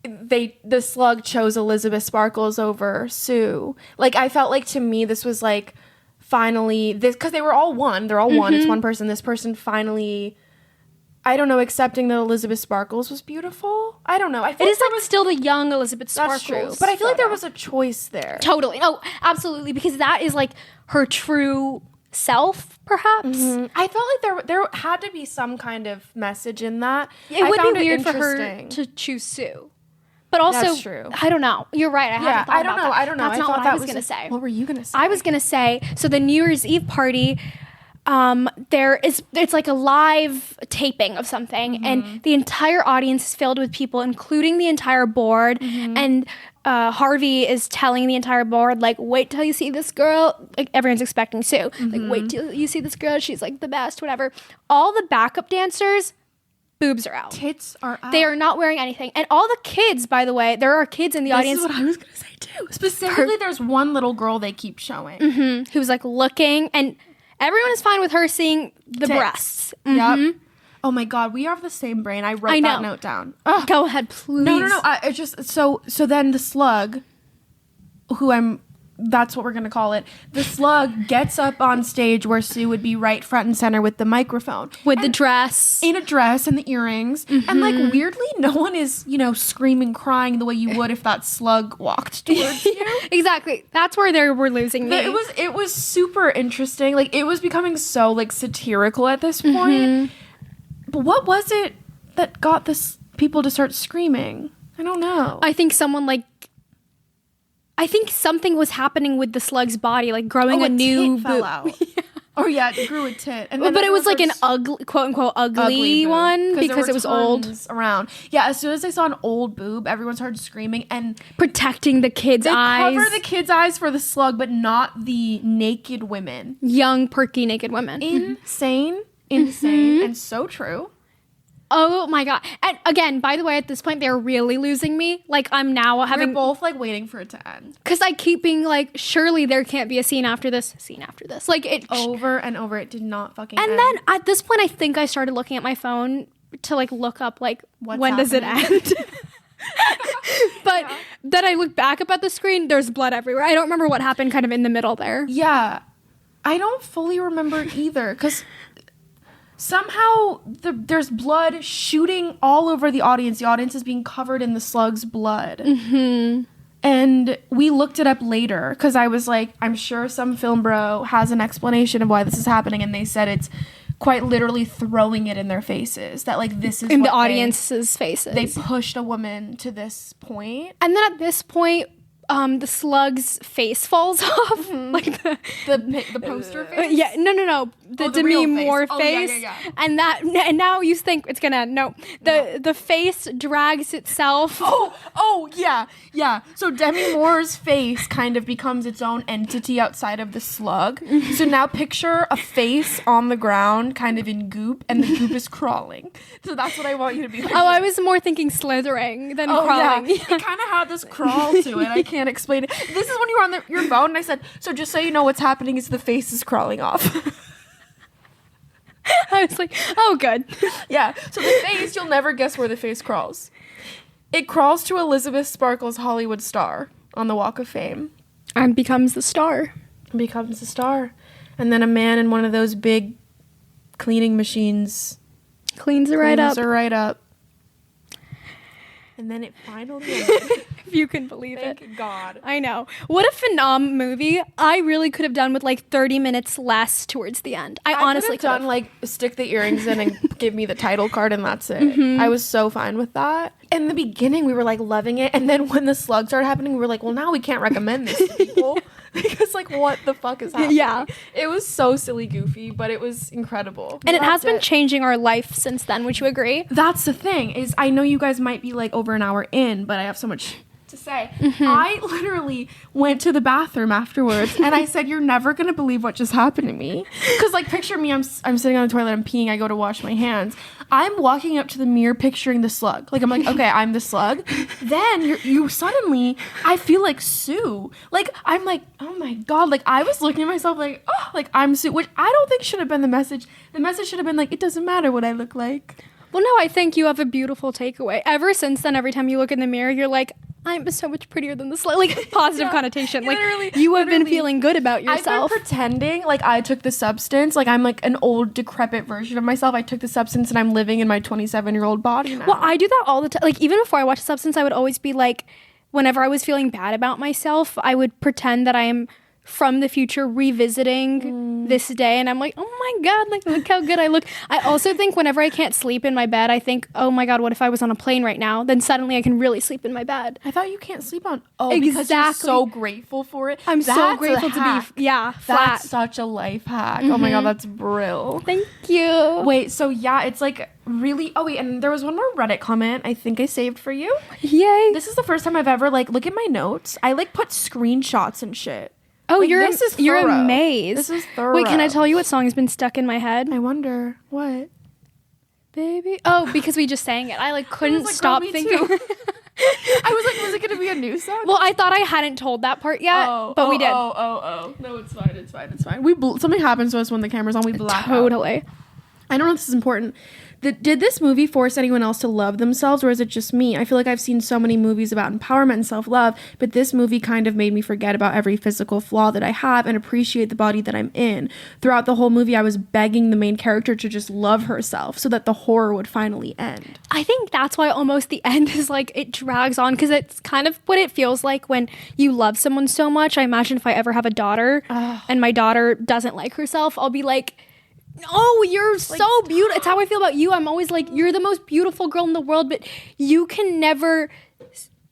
The slug chose Elizabeth Sparkles over Sue. Like, I felt like, to me, this was like, finally, this, because they were all one. They're all one. It's one person. This person finally, I don't know, accepting that Elizabeth Sparkles was beautiful. I don't know. I feel it is like still the young Elizabeth Sparkles. That's true. But I feel like there was a choice there. Totally. Oh, absolutely. Because that is like her true self, perhaps. Mm-hmm. I felt like there had to be some kind of message in that. It would be weird for her to choose Sue. But also, that's true. I don't know. You're right. I don't know. That's not what I was going to say. What were you going to say? I was going to say, so the New Year's Eve party, it's like a live taping of something, and the entire audience is filled with people, including the entire board, and Harvey is telling the entire board, like, wait till you see this girl. Like, everyone's expecting Sue. Like, wait till you see this girl. She's like the best, whatever. All the backup dancers, boobs are out. Tits are out. They are not wearing anything. And all the kids, by the way, there are kids in the audience. This is what I was going to say too. Specifically, there's one little girl they keep showing. Who's like looking, and everyone is fine with her seeing the breasts. Yep. Oh my God, we have the same brain. I wrote that note down. Ugh. Go ahead, please. No. I just, so then the slug, that's what we're going to call it. The slug gets up on stage where Sue would be right front and center with the microphone. With the dress. In a dress and the earrings. And like, weirdly, no one is, screaming, crying the way you would if that slug walked towards you. Exactly. That's where they were losing me. It was super interesting. Like, it was becoming so like satirical at this point. But what was it that got people to start screaming? I don't know. I think something was happening with the slug's body, like growing a new tit fell out. Yeah, it grew a tit. And but it was like an ugly, quote unquote, ugly one because it was old. Around. Yeah, as soon as they saw an old boob, everyone started screaming and protecting the kids' eyes. They cover the kids' eyes for the slug, but not the naked women. Young, perky, naked women. Insane, and so true. Oh my God. And again, by the way, at this point, they're really losing me. Like, I'm now having... We're both, like, waiting for it to end. Because I keep being like, surely there can't be a scene after this. Like, it... Over and over, it did not fucking end. And then, at this point, I think I started looking at my phone to, like, look up, like, when does it end? But then I look back up at the screen, there's blood everywhere. I don't remember what happened kind of in the middle there. Yeah. I don't fully remember either, because... Somehow there's blood shooting all over the audience. The audience is being covered in the slug's blood. And we looked it up later because I was like, I'm sure some film bro has an explanation of why this is happening. And they said it's quite literally throwing it in their faces. That like this is in the audience's faces. They pushed a woman to this point. And then at this point, the slug's face falls off, like the poster face. Yeah, no, the Demi Moore face. Yeah. And now you think it's gonna the face drags itself. Yeah. So Demi Moore's face kind of becomes its own entity outside of the slug. So now picture a face on the ground, kind of in goop, and the goop is crawling. So that's what I want you to be. Like. Oh, I was more thinking slithering than crawling. Yeah. It kind of had this crawl to it. I can't explain it. This is when you were on your phone and I said, so just so you know what's happening is the face is crawling off. I was like, oh good. Yeah, so the face, you'll never guess where the face crawls. It crawls to Elizabeth Sparkles' Hollywood star on the Walk of Fame. And becomes the star. And then a man in one of those big cleaning machines cleans her right up. And then it finally ended. If you can believe it. Thank God. I know. What a phenom movie. I really could have done with like 30 minutes less towards the end. I honestly could have done like stick the earrings in and give me the title card and that's it. I was so fine with that. In the beginning, we were like loving it. And then when the slug started happening, we were like, well, now we can't recommend this to people. Because like, what the fuck is happening? Yeah. It was so silly goofy, but it was incredible. And it has been changing our life since then. Would you agree? That's the thing, is I know you guys might be like over an hour in, but I have so much to say. I literally went to the bathroom afterwards and I said, you're never gonna believe what just happened to me. Because like, picture me, I'm sitting on the toilet, I'm peeing, I go to wash my hands, I'm walking up to the mirror picturing the slug, like I'm like, okay, I'm the slug. Then you suddenly, I feel like Sue, like I'm like, oh my God, like I was looking at myself like, oh, like I'm Sue, which I don't think should have been the message should have been like, it doesn't matter what I look like. Well, no, I think you have a beautiful takeaway. Ever since then, every time you look in the mirror, you're like, I'm so much prettier than this. Like, positive connotation. Like, you have been feeling good about yourself. I've been pretending like I took the substance. Like, I'm like an old, decrepit version of myself. I took the substance and I'm living in my 27-year-old body now. Well, I do that all the time. Like, even before I watch Substance, I would always be like, whenever I was feeling bad about myself, I would pretend that I am from the future revisiting this day, and I'm like, oh my God, like look how good I look. I also think whenever I can't sleep in my bed, I think, oh my God, what if I was on a plane right now? Then suddenly I can really sleep in my bed. I thought you can't sleep on because you're so grateful for it. I'm so grateful to be flat. That's such a life hack. Oh my God, that's brill. Thank you. Wait, so yeah, it's like really, oh wait, and there was one more Reddit comment I think I saved for you. Yay. This is the first time I've ever like, look at my notes, I like put screenshots and shit. Oh, like, you're amazed. This is thorough. Wait, can I tell you what song has been stuck in my head? I wonder. What? Baby. Oh, because we just sang it. I like couldn't stop thinking. I was like, was it going to be a new song? Well, I thought I hadn't told that part yet, but we did. No, it's fine. Something happens to us when the camera's on. We black out. Totally. I don't know if this is important. Did this movie force anyone else to love themselves, or is it just me? I feel like I've seen so many movies about empowerment and self-love, but this movie kind of made me forget about every physical flaw that I have and appreciate the body that I'm in. Throughout the whole movie, I was begging the main character to just love herself so that the horror would finally end. I think that's why almost the end is like, it drags on, because it's kind of what it feels like when you love someone so much. I imagine if I ever have a daughter and my daughter doesn't like herself, I'll be like, oh, you're like, so beautiful. It's how I feel about you. I'm always like, you're the most beautiful girl in the world, but you can never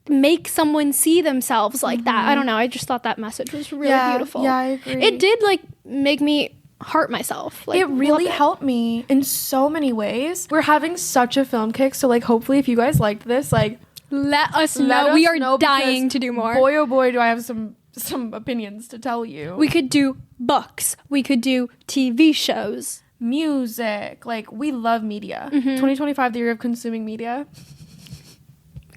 make someone see themselves like that. I don't know. I just thought that message was really beautiful. Yeah, I agree. It did like make me hurt myself. Like, it really helped me in so many ways. We're having such a film kick, so like hopefully if you guys liked this, like let us know. We are dying to do more. Boy, oh boy, do I have some opinions to tell you. We could do books. We could do TV shows. Music. Like, we love media. 2025, the year of consuming media.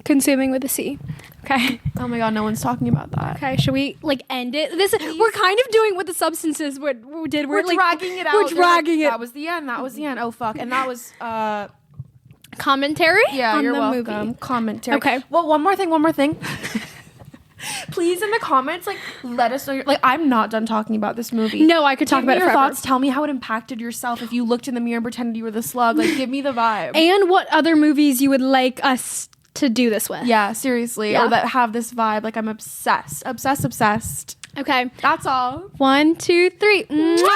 Consuming with a C. Okay. Oh my God, no one's talking about that. Okay, should we like end it? We're kind of doing what the substances did. We're like, dragging it out. We're dragging it. That was the end. Oh fuck. And that was commentary. Yeah, on you're the welcome. Movie. Commentary. Okay. Well, one more thing. Please, in the comments, like, let us know. I'm not done talking about this movie. No, I could talk about it forever. Thoughts. Tell me how it impacted yourself if you looked in the mirror and pretended you were the slug. Like, give me the vibe. And what other movies you would like us to do this with. Yeah, seriously. Yeah. Or that have this vibe. Like, I'm obsessed. Obsessed. Okay. That's all. 1, 2, 3. Mwah!